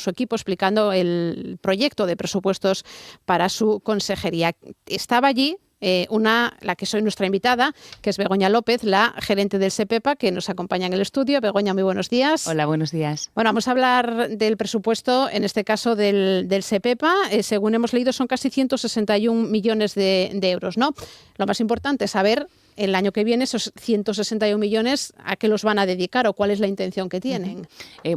equipo explicando el proyecto de presupuestos para su consejería. Estaba allí la que soy nuestra invitada, que es Begoña López, la gerente del SEPEPA, que nos acompaña en el estudio. Begoña, muy buenos días. Hola, buenos días. Bueno, vamos a hablar del presupuesto, en este caso del SEPEPA. Según hemos leído, son casi 161 millones de euros, ¿no? Lo más importante es saber el año que viene esos 161 millones, ¿a qué los van a dedicar o cuál es la intención que tienen?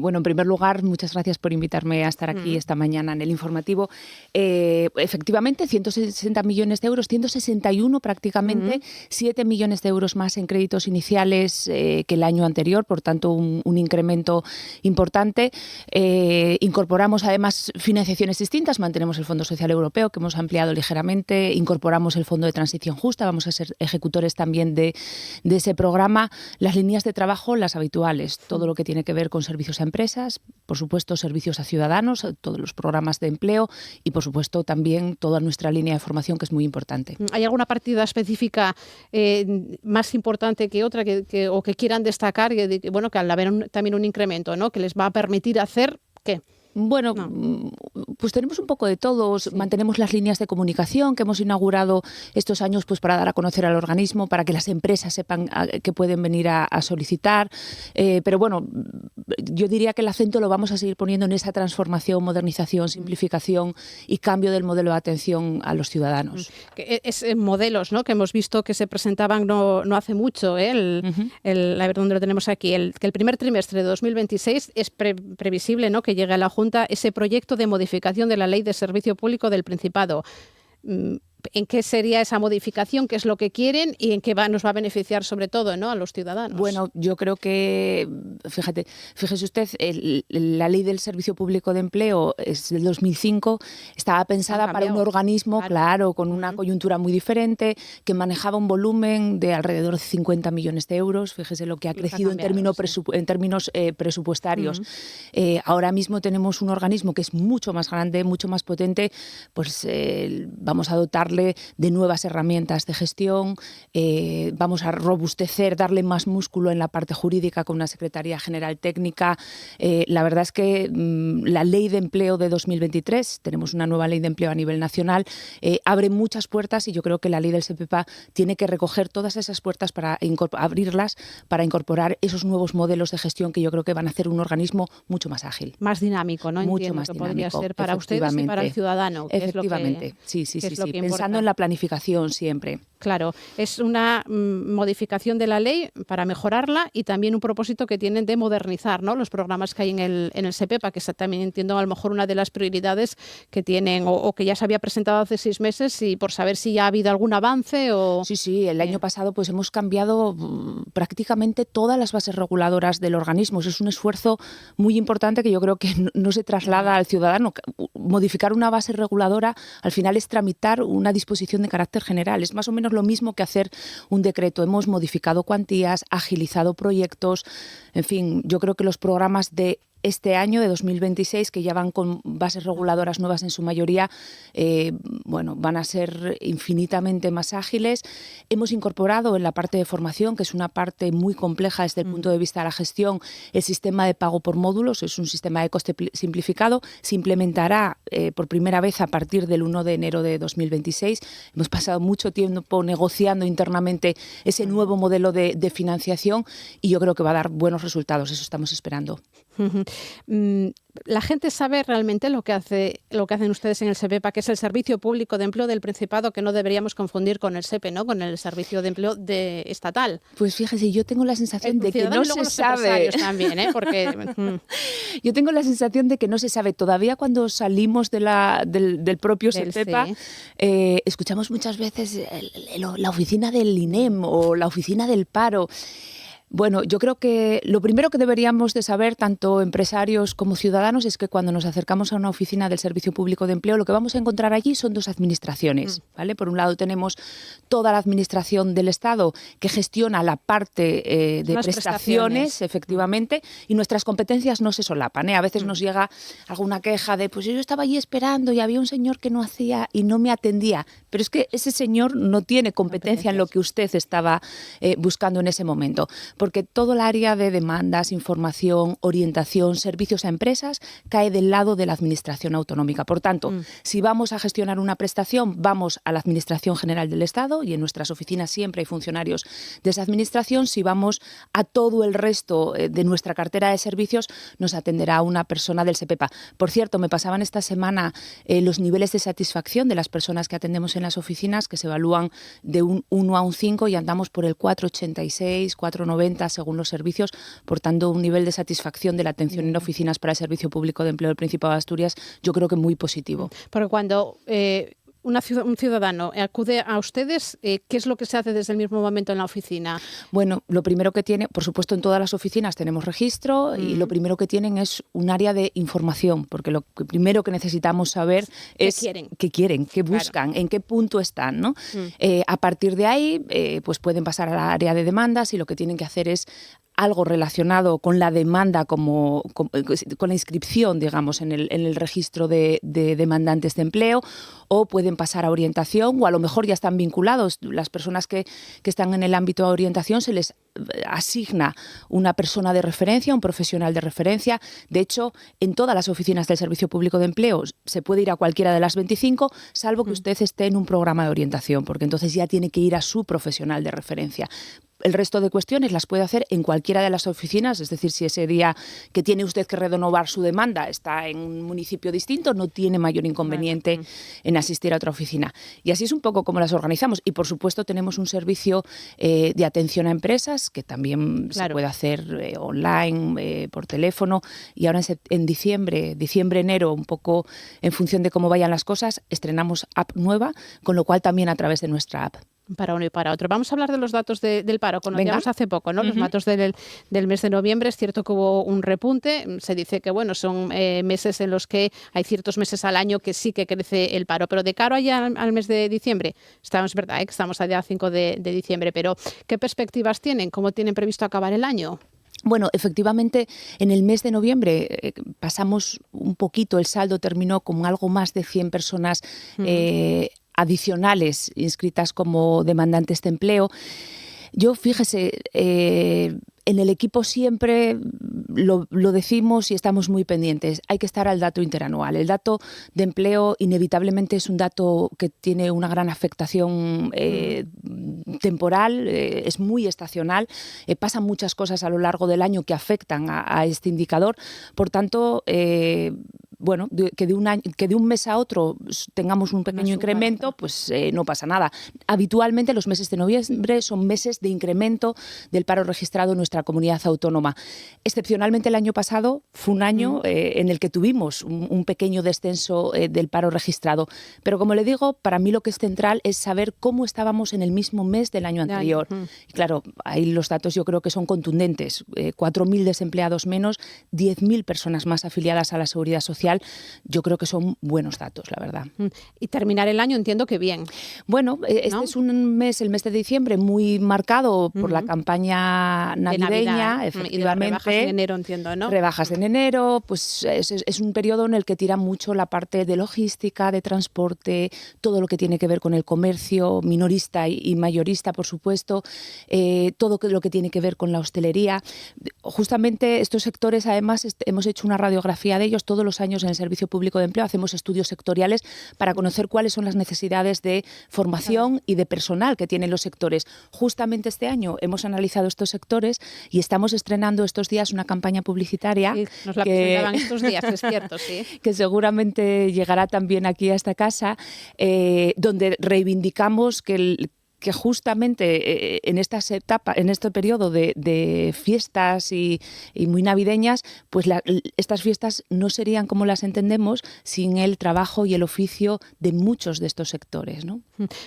Bueno, en primer lugar, muchas gracias por invitarme a estar aquí esta mañana en el informativo. Efectivamente, 160 millones de euros, 161 prácticamente, 7 millones de euros más en créditos iniciales que el año anterior, por tanto un incremento importante. Incorporamos además financiaciones distintas, mantenemos el Fondo Social Europeo que hemos ampliado ligeramente, incorporamos el Fondo de Transición Justa, vamos a ser ejecutores también de ese programa, las líneas de trabajo, las habituales, todo lo que tiene que ver con servicios a empresas, por supuesto servicios a ciudadanos, todos los programas de empleo y por supuesto también toda nuestra línea de formación, que es muy importante. ¿Hay alguna partida específica más importante que otra o que quieran destacar, que al haber también un incremento, ¿no?, que les va a permitir hacer qué? Bueno, pues tenemos un poco de todo. Mantenemos las líneas de comunicación que hemos inaugurado estos años pues para dar a conocer al organismo, para que las empresas sepan que pueden venir a solicitar. Pero bueno, yo diría que el acento lo vamos a seguir poniendo en esa transformación, modernización, simplificación y cambio del modelo de atención a los ciudadanos. Es modelos, ¿no?, que hemos visto que se presentaban no hace mucho. A ver dónde lo tenemos aquí. Que el primer trimestre de 2026 es previsible, ¿no?, que llegue a la Junta ese proyecto de modificación de la Ley de Servicio Público del Principado. ¿En qué sería esa modificación? ¿Qué es lo que quieren? ¿Y en qué nos va a beneficiar sobre todo, ¿no?, a los ciudadanos? Bueno, yo creo que, fíjese usted, la Ley del Servicio Público de Empleo es del 2005, estaba pensada para un organismo, claro, con una coyuntura muy diferente, que manejaba un volumen de alrededor de 50 millones de euros. Fíjese lo que ha crecido en términos presupuestarios. Ahora mismo tenemos un organismo que es mucho más grande, mucho más potente, pues vamos a dotarle de nuevas herramientas de gestión, vamos a robustecer, darle más músculo en la parte jurídica con una Secretaría General Técnica. La verdad es que la Ley de Empleo de 2023, tenemos una nueva Ley de Empleo a nivel nacional, abre muchas puertas y yo creo que la Ley del SEPEPA tiene que recoger todas esas puertas para abrirlas, para incorporar esos nuevos modelos de gestión que yo creo que van a hacer un organismo mucho más ágil. Más dinámico, ¿no? Mucho más dinámico. Podría ser para ustedes y para el ciudadano. Efectivamente, sí. Pensando en la planificación siempre. Claro, es una modificación de la ley para mejorarla y también un propósito que tienen de modernizar, ¿no?, los programas que hay en el SEPEPA, que también entiendo a lo mejor una de las prioridades que tienen o que ya se había presentado hace 6 meses, y por saber si ya ha habido algún avance o... Sí, el año pasado pues hemos cambiado prácticamente todas las bases reguladoras del organismo. Eso es un esfuerzo muy importante que yo creo que no se traslada al ciudadano. Modificar una base reguladora al final es tramitar una disposición de carácter general. Es más o menos lo mismo que hacer un decreto. Hemos modificado cuantías, agilizado proyectos. En fin, yo creo que los programas de este año de 2026, que ya van con bases reguladoras nuevas en su mayoría, van a ser infinitamente más ágiles. Hemos incorporado en la parte de formación, que es una parte muy compleja desde el punto de vista de la gestión, el sistema de pago por módulos. Es un sistema de coste simplificado. Se implementará por primera vez a partir del 1 de enero de 2026. Hemos pasado mucho tiempo negociando internamente ese nuevo modelo de financiación y yo creo que va a dar buenos resultados. Eso estamos esperando. La gente sabe realmente lo que hacen ustedes en el SEPEPA, que es el Servicio Público de Empleo del Principado, que no deberíamos confundir con el SEPE, ¿no? Con el Servicio de Empleo estatal. Pues fíjese, yo tengo la sensación de que no se sabe. También, porque yo tengo la sensación de que no se sabe. Todavía cuando salimos del propio SEPEPA, escuchamos muchas veces la oficina del INEM o la oficina del paro. Bueno, yo creo que lo primero que deberíamos de saber, tanto empresarios como ciudadanos, es que cuando nos acercamos a una oficina del Servicio Público de Empleo, lo que vamos a encontrar allí son dos administraciones, ¿vale? Por un lado tenemos toda la administración del Estado que gestiona la parte de prestaciones, efectivamente, y nuestras competencias no se solapan, ¿eh? A veces nos llega alguna queja de, pues yo estaba allí esperando y había un señor que no hacía y no me atendía, pero es que ese señor no tiene competencia en lo que usted estaba buscando en ese momento. Porque todo el área de demandas, información, orientación, servicios a empresas cae del lado de la Administración Autonómica. Por tanto, si vamos a gestionar una prestación, vamos a la Administración General del Estado y en nuestras oficinas siempre hay funcionarios de esa administración. Si vamos a todo el resto de nuestra cartera de servicios, nos atenderá una persona del SEPEPA. Por cierto, me pasaban esta semana los niveles de satisfacción de las personas que atendemos en las oficinas, que se evalúan de un 1 a un 5 y andamos por el 4,86, 4,90 según los servicios, por tanto un nivel de satisfacción de la atención en oficinas para el Servicio Público de Empleo del Principado de Asturias yo creo que muy positivo. Porque cuando un ciudadano acude a ustedes, ¿qué es lo que se hace desde el mismo momento en la oficina? Bueno, lo primero que tiene, por supuesto en todas las oficinas tenemos registro y lo primero que tienen es un área de información, porque lo primero que necesitamos saber es qué quieren, qué buscan, en qué punto están, ¿no? A partir de ahí, pues pueden pasar al área de demandas y lo que tienen que hacer es algo relacionado con la demanda, con la inscripción, digamos, en el registro de demandantes de empleo, o pueden pasar a orientación, o a lo mejor ya están vinculados. Las personas que están en el ámbito de orientación se les asigna una persona de referencia, un profesional de referencia. De hecho, en todas las oficinas del Servicio Público de Empleo se puede ir a cualquiera de las 25, salvo que usted esté en un programa de orientación, porque entonces ya tiene que ir a su profesional de referencia. El resto de cuestiones las puede hacer en cualquiera de las oficinas, es decir, si ese día que tiene usted que renovar su demanda está en un municipio distinto, no tiene mayor inconveniente en asistir a otra oficina. Y así es un poco como las organizamos. Y, por supuesto, tenemos un servicio de atención a empresas que también se puede hacer online, por teléfono. Y ahora en diciembre, enero, un poco en función de cómo vayan las cosas, estrenamos app nueva, con lo cual también a través de nuestra app. Para uno y para otro. Vamos a hablar de los datos del paro. Conocíamos hace poco, ¿no? Los datos del mes de noviembre. Es cierto que hubo un repunte. Se dice que son meses en los que hay ciertos meses al año que sí que crece el paro. Pero de cara allá al mes de diciembre, es verdad que estamos allá 5 de diciembre, pero ¿qué perspectivas tienen? ¿Cómo tienen previsto acabar el año? Bueno, efectivamente, en el mes de noviembre pasamos un poquito, el saldo terminó con algo más de 100 personas adicionales inscritas como demandantes de empleo. Yo, fíjese, en el equipo siempre lo decimos y estamos muy pendientes. Hay que estar al dato interanual. El dato de empleo inevitablemente es un dato que tiene una gran afectación temporal, es muy estacional. Pasan muchas cosas a lo largo del año que afectan a este indicador. Por tanto, que de un mes a otro tengamos un pequeño incremento, pues no pasa nada. Habitualmente los meses de noviembre son meses de incremento del paro registrado en nuestra comunidad autónoma. Excepcionalmente el año pasado fue un año en el que tuvimos un pequeño descenso del paro registrado. Pero como le digo, para mí lo que es central es saber cómo estábamos en el mismo mes del año anterior. Y claro, ahí los datos yo creo que son contundentes. 4.000 desempleados menos, 10.000 personas más afiliadas a la Seguridad Social social, yo creo que son buenos datos, la verdad. Y terminar el año entiendo que bien. Bueno, este es un mes, el mes de diciembre, muy marcado por la campaña navideña, efectivamente. Y de rebajas en enero, entiendo, ¿no? Rebajas en enero, pues es un periodo en el que tira mucho la parte de logística, de transporte, todo lo que tiene que ver con el comercio minorista y mayorista, por supuesto, todo lo que tiene que ver con la hostelería. Justamente estos sectores, además, hemos hecho una radiografía de ellos todos los años en el Servicio Público de Empleo, hacemos estudios sectoriales para conocer cuáles son las necesidades de formación y de personal que tienen los sectores. Justamente este año hemos analizado estos sectores y estamos estrenando estos días una campaña publicitaria. Sí, nos la presentaban estos días, es cierto, sí. Que seguramente llegará también aquí a esta casa, donde reivindicamos que justamente en estas etapas, en este periodo de fiestas y muy navideñas, pues estas fiestas no serían como las entendemos sin el trabajo y el oficio de muchos de estos sectores, ¿no?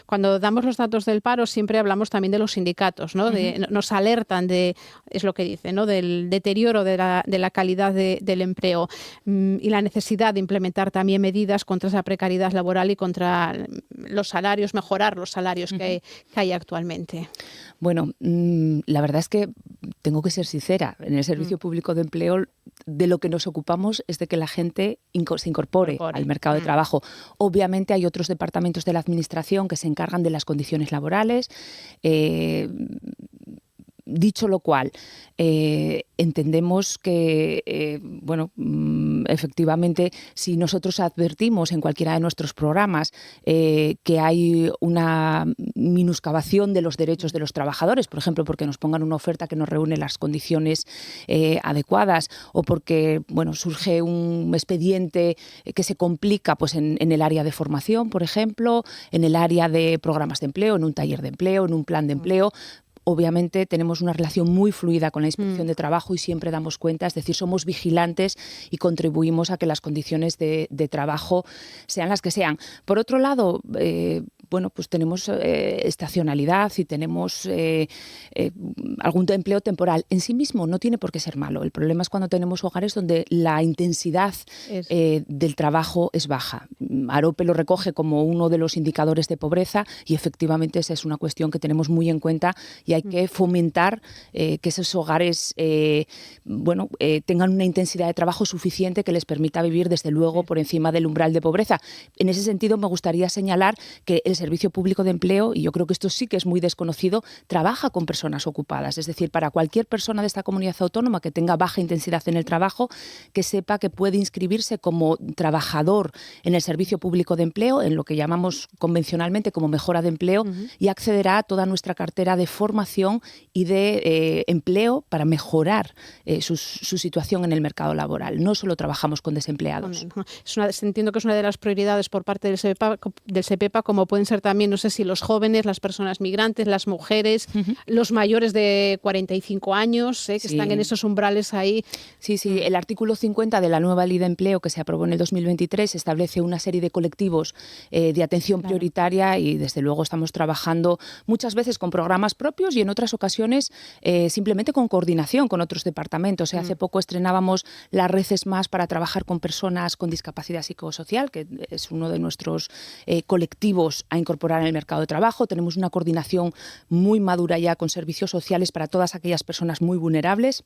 Cuando damos los datos del paro siempre hablamos también de los sindicatos, ¿no? Nos alertan es lo que dice, ¿no? Del deterioro de la calidad del empleo y la necesidad de implementar también medidas contra esa precariedad laboral y contra los salarios, mejorar los salarios que hay actualmente. Bueno, la verdad es que tengo que ser sincera. En el Servicio Público de Empleo de lo que nos ocupamos es de que la gente se incorpore al mercado de trabajo. Obviamente hay otros departamentos de la Administración que se encargan de las condiciones laborales. Dicho lo cual, entendemos que, efectivamente, si nosotros advertimos en cualquiera de nuestros programas que hay una minuscabación de los derechos de los trabajadores, por ejemplo, porque nos pongan una oferta que no reúne las condiciones adecuadas o porque surge un expediente que se complica pues, en el área de formación, por ejemplo, en el área de programas de empleo, en un taller de empleo, en un plan de empleo. Obviamente tenemos una relación muy fluida con la Inspección de Trabajo y siempre damos cuenta, es decir, somos vigilantes y contribuimos a que las condiciones de trabajo sean las que sean. Por otro lado, pues tenemos estacionalidad y tenemos algún empleo temporal. En sí mismo no tiene por qué ser malo. El problema es cuando tenemos hogares donde la intensidad del trabajo es baja. Arope lo recoge como uno de los indicadores de pobreza y efectivamente esa es una cuestión que tenemos muy en cuenta y hay que fomentar que esos hogares tengan una intensidad de trabajo suficiente que les permita vivir desde luego por encima del umbral de pobreza. En ese sentido me gustaría señalar que el Servicio Público de Empleo, y yo creo que esto sí que es muy desconocido, trabaja con personas ocupadas. Es decir, para cualquier persona de esta comunidad autónoma que tenga baja intensidad en el trabajo, que sepa que puede inscribirse como trabajador en el Servicio Público de Empleo, en lo que llamamos convencionalmente como mejora de empleo, y accederá a toda nuestra cartera de formación y de empleo para mejorar su situación en el mercado laboral. No solo trabajamos con desempleados. Entiendo que es una de las prioridades por parte del SEPEPA, como pueden ser también, no sé si los jóvenes, las personas migrantes, las mujeres, los mayores de 45 años, que están en esos umbrales ahí. Sí, el artículo 50 de la nueva Ley de Empleo que se aprobó en el 2023 establece una serie de colectivos de atención prioritaria y desde luego estamos trabajando muchas veces con programas propios y en otras ocasiones simplemente con coordinación con otros departamentos. Hace poco estrenábamos la Red ESMAS para trabajar con personas con discapacidad psicosocial, que es uno de nuestros colectivos a incorporar en el mercado de trabajo. Tenemos una coordinación muy madura ya con servicios sociales para todas aquellas personas muy vulnerables,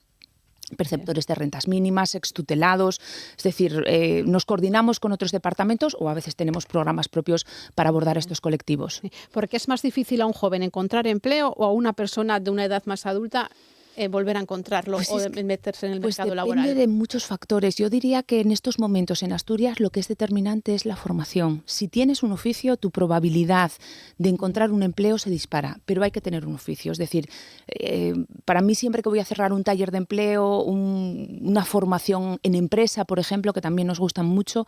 perceptores de rentas mínimas, extutelados, es decir, nos coordinamos con otros departamentos o a veces tenemos programas propios para abordar estos colectivos. ¿Por qué es más difícil a un joven encontrar empleo o a una persona de una edad más adulta volver a encontrarlo o meterse en el mercado laboral? Depende de muchos factores. Yo diría que en estos momentos en Asturias lo que es determinante es la formación. Si tienes un oficio, tu probabilidad de encontrar un empleo se dispara, pero hay que tener un oficio. Es decir, para mí siempre que voy a cerrar un taller de empleo, una formación en empresa, por ejemplo, que también nos gustan mucho,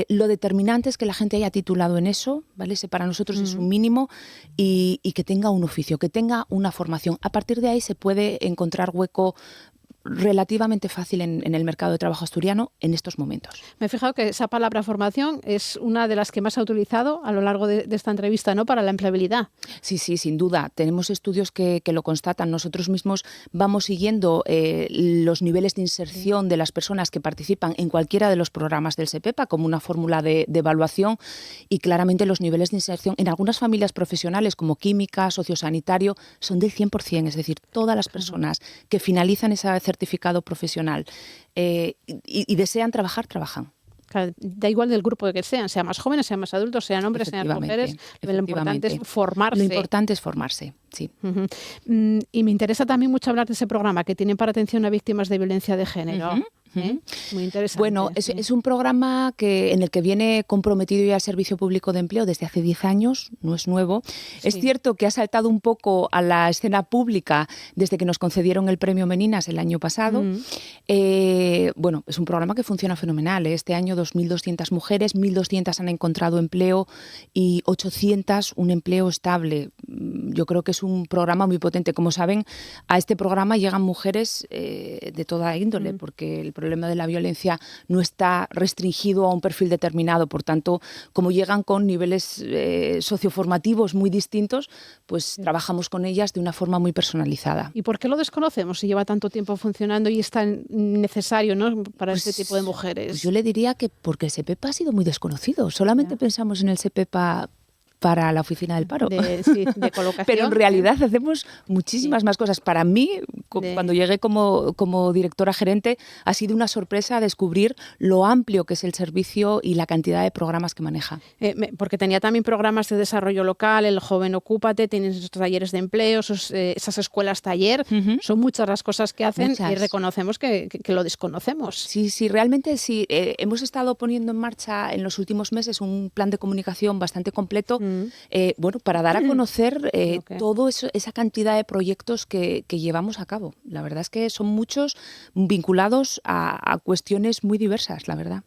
lo determinante es que la gente haya titulado en eso, ¿vale? Ese para nosotros es un mínimo y que tenga un oficio, que tenga una formación. A partir de ahí se puede encontrar hueco relativamente fácil en el mercado de trabajo asturiano en estos momentos. Me he fijado que esa palabra formación es una de las que más ha utilizado a lo largo de esta entrevista, ¿no?, para la empleabilidad. Sí, sin duda. Tenemos estudios que lo constatan. Nosotros mismos vamos siguiendo los niveles de inserción de las personas que participan en cualquiera de los programas del SEPEPA como una fórmula de evaluación, y claramente los niveles de inserción en algunas familias profesionales como química, sociosanitario, son del 100%, es decir, todas las personas que finalizan ese certificado profesional y desean trabajar, trabajan. Claro, da igual del grupo que sean más jóvenes, sean más adultos, sean hombres, sean mujeres, lo importante es formarse. Lo importante es formarse, sí. Y me interesa también mucho hablar de ese programa que tienen para atención a víctimas de violencia de género. Muy interesante. Bueno, es un programa en el que viene comprometido ya el Servicio Público de Empleo desde hace 10 años, no es nuevo. Sí. Es cierto que ha saltado un poco a la escena pública desde que nos concedieron el Premio Meninas el año pasado. Bueno, es un programa que funciona fenomenal. Este año 2.200 mujeres, 1.200 han encontrado empleo y 800 un empleo estable. Yo creo que es un programa muy potente. Como saben, a este programa llegan mujeres de toda índole, porque el problema de la violencia no está restringido a un perfil determinado. Por tanto, como llegan con niveles socioformativos muy distintos, pues trabajamos con ellas de una forma muy personalizada. ¿Y por qué lo desconocemos si lleva tanto tiempo funcionando y es tan necesario, ¿no?, para este tipo de mujeres? Pues yo le diría que porque el SEPEPA ha sido muy desconocido. Solamente pensamos en el SEPEPA para la oficina del paro. De colocación. Pero en realidad hacemos muchísimas más cosas. Para mí, cuando llegué como directora gerente, ha sido una sorpresa descubrir lo amplio que es el servicio y la cantidad de programas que maneja. Porque tenía también programas de desarrollo local, el Joven Ocúpate, tienen esos talleres de empleo, esas escuelas taller. Son muchas las cosas que hacen y reconocemos que lo desconocemos. Sí, realmente sí. Hemos estado poniendo en marcha en los últimos meses un plan de comunicación bastante completo, bueno, para dar a conocer toda esa cantidad de proyectos que llevamos a cabo. La verdad es que son muchos vinculados a cuestiones muy diversas, la verdad.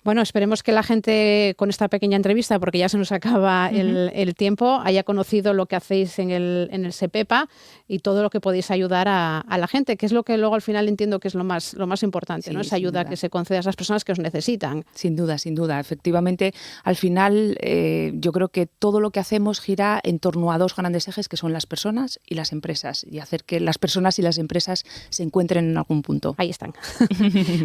Bueno, esperemos que la gente con esta pequeña entrevista, porque ya se nos acaba el tiempo, haya conocido lo que hacéis en el SEPEPA y todo lo que podéis ayudar a la gente, que es lo que luego al final entiendo que es lo más importante, ¿no? Esa ayuda que se concede a esas personas que os necesitan. Sin duda. Efectivamente, al final yo creo que todo lo que hacemos gira en torno a dos grandes ejes, que son las personas y las empresas, y hacer que las personas y las empresas se encuentren en algún punto. Ahí están.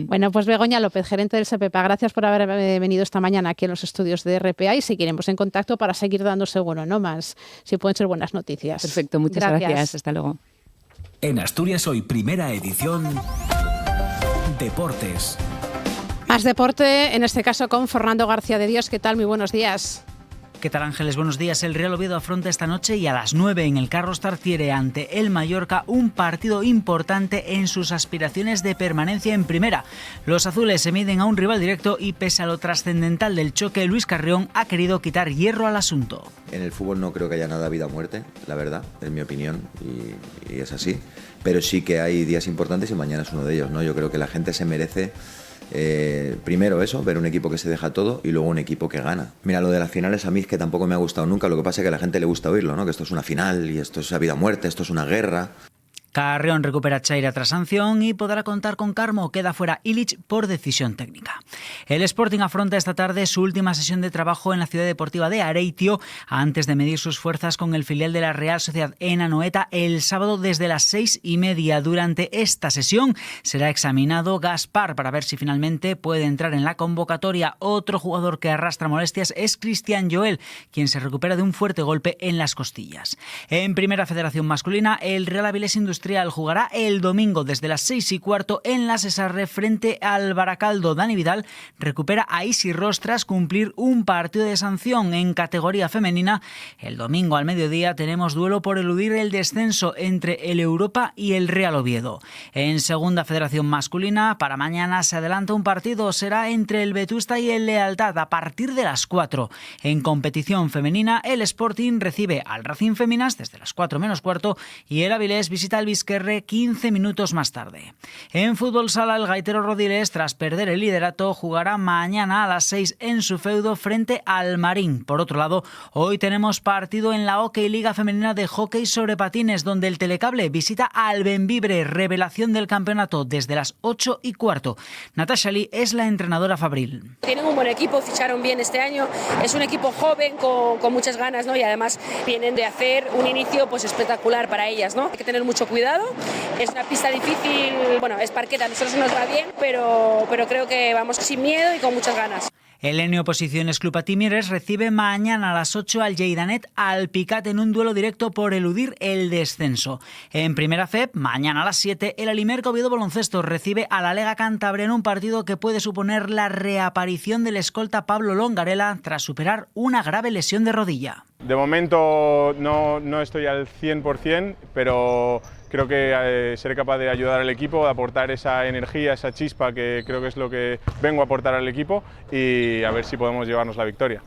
Bueno, pues Begoña López, gerente del SEPEPA, gracias por haber venido esta mañana aquí en los estudios de RPA, y seguiremos en contacto para seguir dando seguro, ¿no?, más, si pueden ser buenas noticias. Perfecto, muchas gracias. Hasta luego. En Asturias Hoy, primera edición, Deportes. Más deporte, en este caso con Fernando García de Dios. ¿Qué tal? Muy buenos días. ¿Qué tal, Ángeles? Buenos días. El Real Oviedo afronta esta noche y a las 9 en el Carlos Tartiere ante el Mallorca un partido importante en sus aspiraciones de permanencia en primera. Los azules se miden a un rival directo y, pese a lo trascendental del choque, Luis Carrión ha querido quitar hierro al asunto. En el fútbol no creo que haya nada vida o muerte, la verdad, en mi opinión, y es así. Pero sí que hay días importantes y mañana es uno de ellos, ¿no? Yo creo que la gente se merece... primero eso, ver un equipo que se deja todo y luego un equipo que gana. Mira, lo de las finales a mí es que tampoco me ha gustado nunca, lo que pasa es que a la gente le gusta oírlo, ¿no? Que esto es una final y esto es a vida o muerte, esto es una guerra. Carrión recupera Chaira tras sanción y podrá contar con Carmo. Queda fuera Illich por decisión técnica. El Sporting afronta esta tarde su última sesión de trabajo en la ciudad deportiva de Areitio antes de medir sus fuerzas con el filial de la Real Sociedad en Anoeta el sábado desde las 6:30. Durante esta sesión será examinado Gaspar para ver si finalmente puede entrar en la convocatoria. Otro jugador que arrastra molestias es Cristian Joel, quien se recupera de un fuerte golpe en las costillas. En Primera Federación masculina, el Real Avilés Industrial jugará el domingo desde las 6:15 en la Sesarre frente al Baracaldo. Dani Vidal recupera a Isi Ross tras cumplir un partido de sanción en categoría femenina. El domingo al mediodía tenemos duelo por eludir el descenso entre el Europa y el Real Oviedo. En Segunda Federación masculina, para mañana se adelanta un partido, será entre el Vetusta y el Lealtad a partir de las 4. En competición femenina, el Sporting recibe al Racing Feminas desde las 4 menos cuarto y el Avilés visita al Vizquerre 15 minutos más tarde. En fútbol sala, el gaitero Rodilés, tras perder el liderato, jugará mañana a las 6 en su feudo frente al Marín. Por otro lado, hoy tenemos partido en la Hockey Liga Femenina de Hockey sobre patines, donde el Telecable visita al Bembibre, revelación del campeonato, desde las 8:15. Natasha Lee es la entrenadora fabril. Tienen un buen equipo, ficharon bien este año, es un equipo joven con muchas ganas, ¿no? Y además vienen de hacer un inicio pues espectacular para ellas, ¿no? Hay que tener mucho cuidado, es una pista difícil, bueno, es parqueta, a nosotros nos va bien, pero creo que vamos sin miedo y con muchas ganas. El Eni Oposiciones Club Patimires recibe mañana a las 8 al Lleidanet Alpicat en un duelo directo por eludir el descenso. En Primera FEP, mañana a las 7, el Alimerca Oviedo Baloncesto recibe a la Lega Cantabria en un partido que puede suponer la reaparición del escolta Pablo Longarela tras superar una grave lesión de rodilla. De momento no estoy al 100%, pero creo que seré capaz de ayudar al equipo, de aportar esa energía, esa chispa que creo que es lo que vengo a aportar al equipo y a ver si podemos llevarnos la victoria.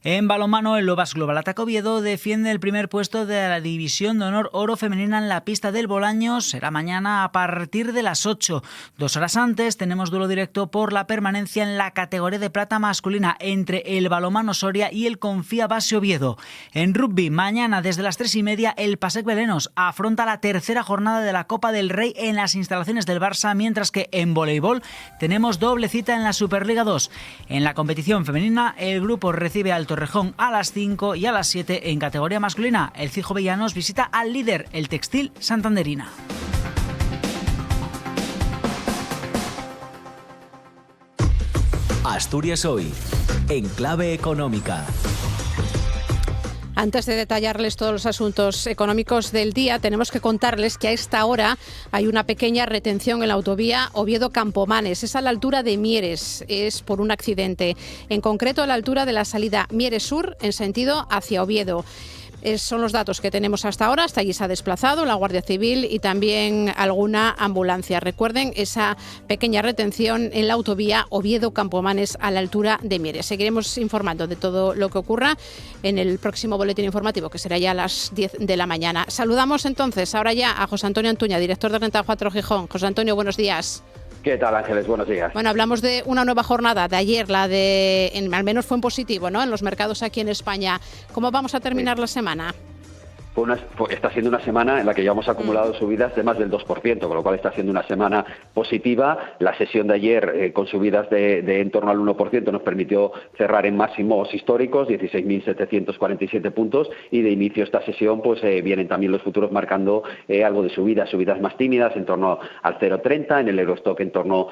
En balonmano, el Lobas Global Ataque Oviedo defiende el primer puesto de la División de Honor Oro Femenina en la pista del Bolaños. Será mañana a partir de las 8. 2 horas antes tenemos duelo directo por la permanencia en la categoría de plata masculina entre el Balonmano Soria y el Confía Base Oviedo. En rugby, mañana desde las 3:30 el Pasec Belenos afronta la tercera jornada de la Copa del Rey en las instalaciones del Barça, mientras que en voleibol tenemos doble cita en la Superliga 2. En la competición femenina, el grupo recibe al Torrejón a las 5 y a las 7 en categoría masculina. El Cijo Villanos visita al líder, el Textil Santanderina. Asturias Hoy, en clave económica. Antes de detallarles todos los asuntos económicos del día, tenemos que contarles que a esta hora hay una pequeña retención en la autovía Oviedo-Campomanes. Es a la altura de Mieres, es por un accidente. En concreto, a la altura de la salida Mieres Sur en sentido hacia Oviedo. Son los datos que tenemos hasta ahora. Hasta allí se ha desplazado la Guardia Civil y también alguna ambulancia. Recuerden esa pequeña retención en la autovía Oviedo-Campomanes a la altura de Mieres. Seguiremos informando de todo lo que ocurra en el próximo boletín informativo, que será ya a las 10 de la mañana. Saludamos entonces ahora ya a José Antonio Antuña, director de Renta 4 Gijón. José Antonio, buenos días. ¿Qué tal, Ángeles? Buenos días. Bueno, hablamos de una nueva jornada de ayer, al menos fue en positivo, ¿no? En los mercados aquí en España. ¿Cómo vamos a terminar la semana? Está siendo una semana en la que ya hemos acumulado subidas de más del 2%, con lo cual está siendo una semana positiva. La sesión de ayer, con subidas de en torno al 1%, nos permitió cerrar en máximos históricos, 16.747 puntos, y de inicio esta sesión pues vienen también los futuros marcando algo de subidas más tímidas, en torno al 0,30, en el Eurostock en torno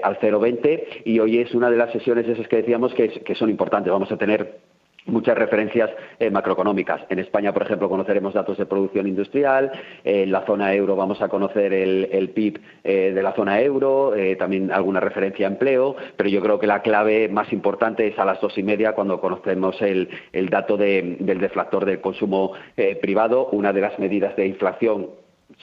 al 0,20, y hoy es una de las sesiones esas que decíamos que son importantes. Vamos a tener muchas referencias macroeconómicas. En España, por ejemplo, conoceremos datos de producción industrial. En la zona euro vamos a conocer el PIB de la zona euro, también alguna referencia a empleo, pero yo creo que la clave más importante es a las 2:30, cuando conocemos el dato del deflactor del consumo privado, una de las medidas de inflación,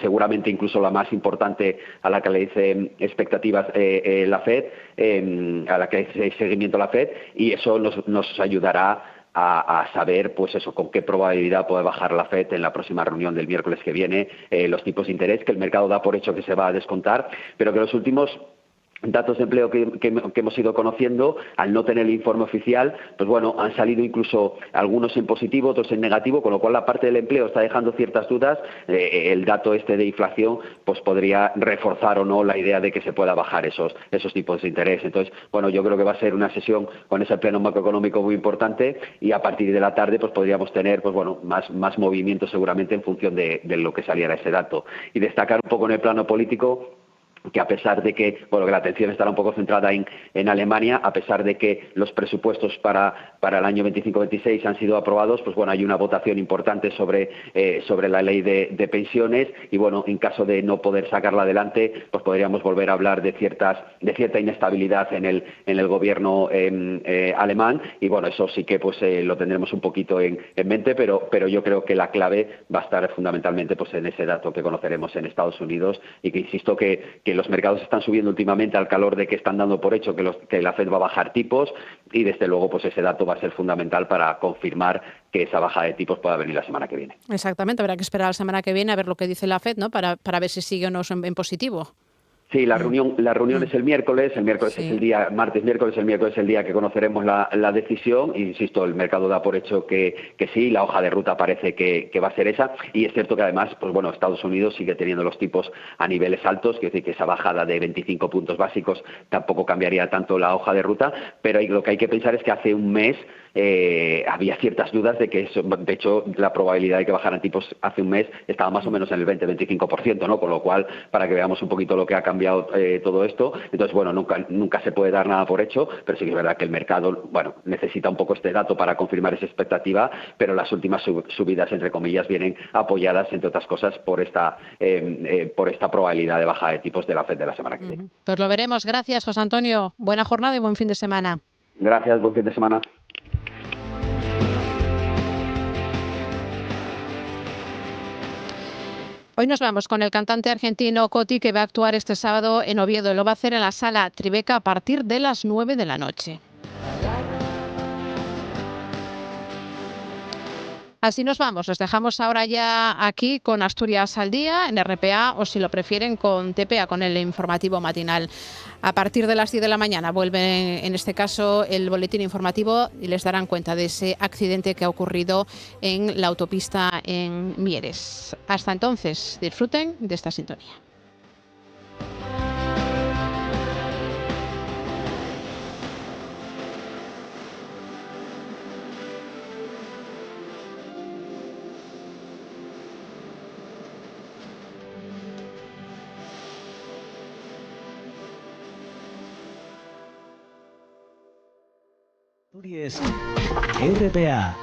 seguramente incluso la más importante a la que le dice expectativas la FED, a la que dice seguimiento la FED, y eso nos ayudará a saber, pues eso, con qué probabilidad puede bajar la FED en la próxima reunión del miércoles que viene los tipos de interés, que el mercado da por hecho que se va a descontar, pero que los últimos datos de empleo que hemos ido conociendo, al no tener el informe oficial, pues bueno, han salido incluso algunos en positivo, otros en negativo, con lo cual la parte del empleo está dejando ciertas dudas. El dato de inflación pues podría reforzar o no la idea de que se pueda bajar esos tipos de interés. Entonces, bueno, yo creo que va a ser una sesión con ese pleno macroeconómico muy importante, y a partir de la tarde pues podríamos tener pues bueno, más movimiento seguramente en función de lo que saliera ese dato. Y destacar un poco en el plano político que, a pesar de que la atención estará un poco centrada en Alemania, a pesar de que los presupuestos para el año 25-26 han sido aprobados, pues bueno, hay una votación importante sobre la ley de pensiones, y bueno, en caso de no poder sacarla adelante, pues podríamos volver a hablar de cierta inestabilidad en el gobierno alemán, y bueno, eso sí que pues lo tendremos un poquito en mente, pero yo creo que la clave va a estar fundamentalmente pues en ese dato que conoceremos en Estados Unidos, y que insisto que que los mercados están subiendo últimamente al calor de que están dando por hecho que la Fed va a bajar tipos, y desde luego pues ese dato va a ser fundamental para confirmar que esa bajada de tipos pueda venir la semana que viene. Exactamente, habrá que esperar la semana que viene a ver lo que dice la Fed, ¿no? Para ver si sigue o no en positivo. Sí, la reunión es el miércoles sí. Es el día, miércoles es el día que conoceremos la decisión. Insisto, el mercado da por hecho que sí, la hoja de ruta parece que va a ser esa, y es cierto que además, pues bueno, Estados Unidos sigue teniendo los tipos a niveles altos, quiere decir que esa bajada de 25 puntos básicos tampoco cambiaría tanto la hoja de ruta, pero lo que hay que pensar es que hace un mes había ciertas dudas de que eso, de hecho, la probabilidad de que bajaran tipos hace un mes estaba más o menos en el 20-25%, ¿no? Con lo cual, para que veamos un poquito lo que ha cambiado todo esto, entonces, bueno, nunca se puede dar nada por hecho, pero sí que es verdad que el mercado, bueno, necesita un poco este dato para confirmar esa expectativa, pero las últimas subidas, entre comillas, vienen apoyadas, entre otras cosas, por esta probabilidad de bajada de tipos de la Fed de la semana que viene. Pues lo veremos. Gracias, José Antonio. Buena jornada y buen fin de semana. Gracias, buen fin de semana. Hoy nos vamos con el cantante argentino Coti, que va a actuar este sábado en Oviedo. Lo va a hacer en la Sala Tribeca a partir de las 9 de la noche. Así nos vamos. Os dejamos ahora ya aquí con Asturias al Día, en RPA, o si lo prefieren con TPA, con el informativo matinal. A partir de las 10 de la mañana vuelve, en este caso, el boletín informativo y les darán cuenta de ese accidente que ha ocurrido en la autopista en Mieres. Hasta entonces, disfruten de esta sintonía. RPA.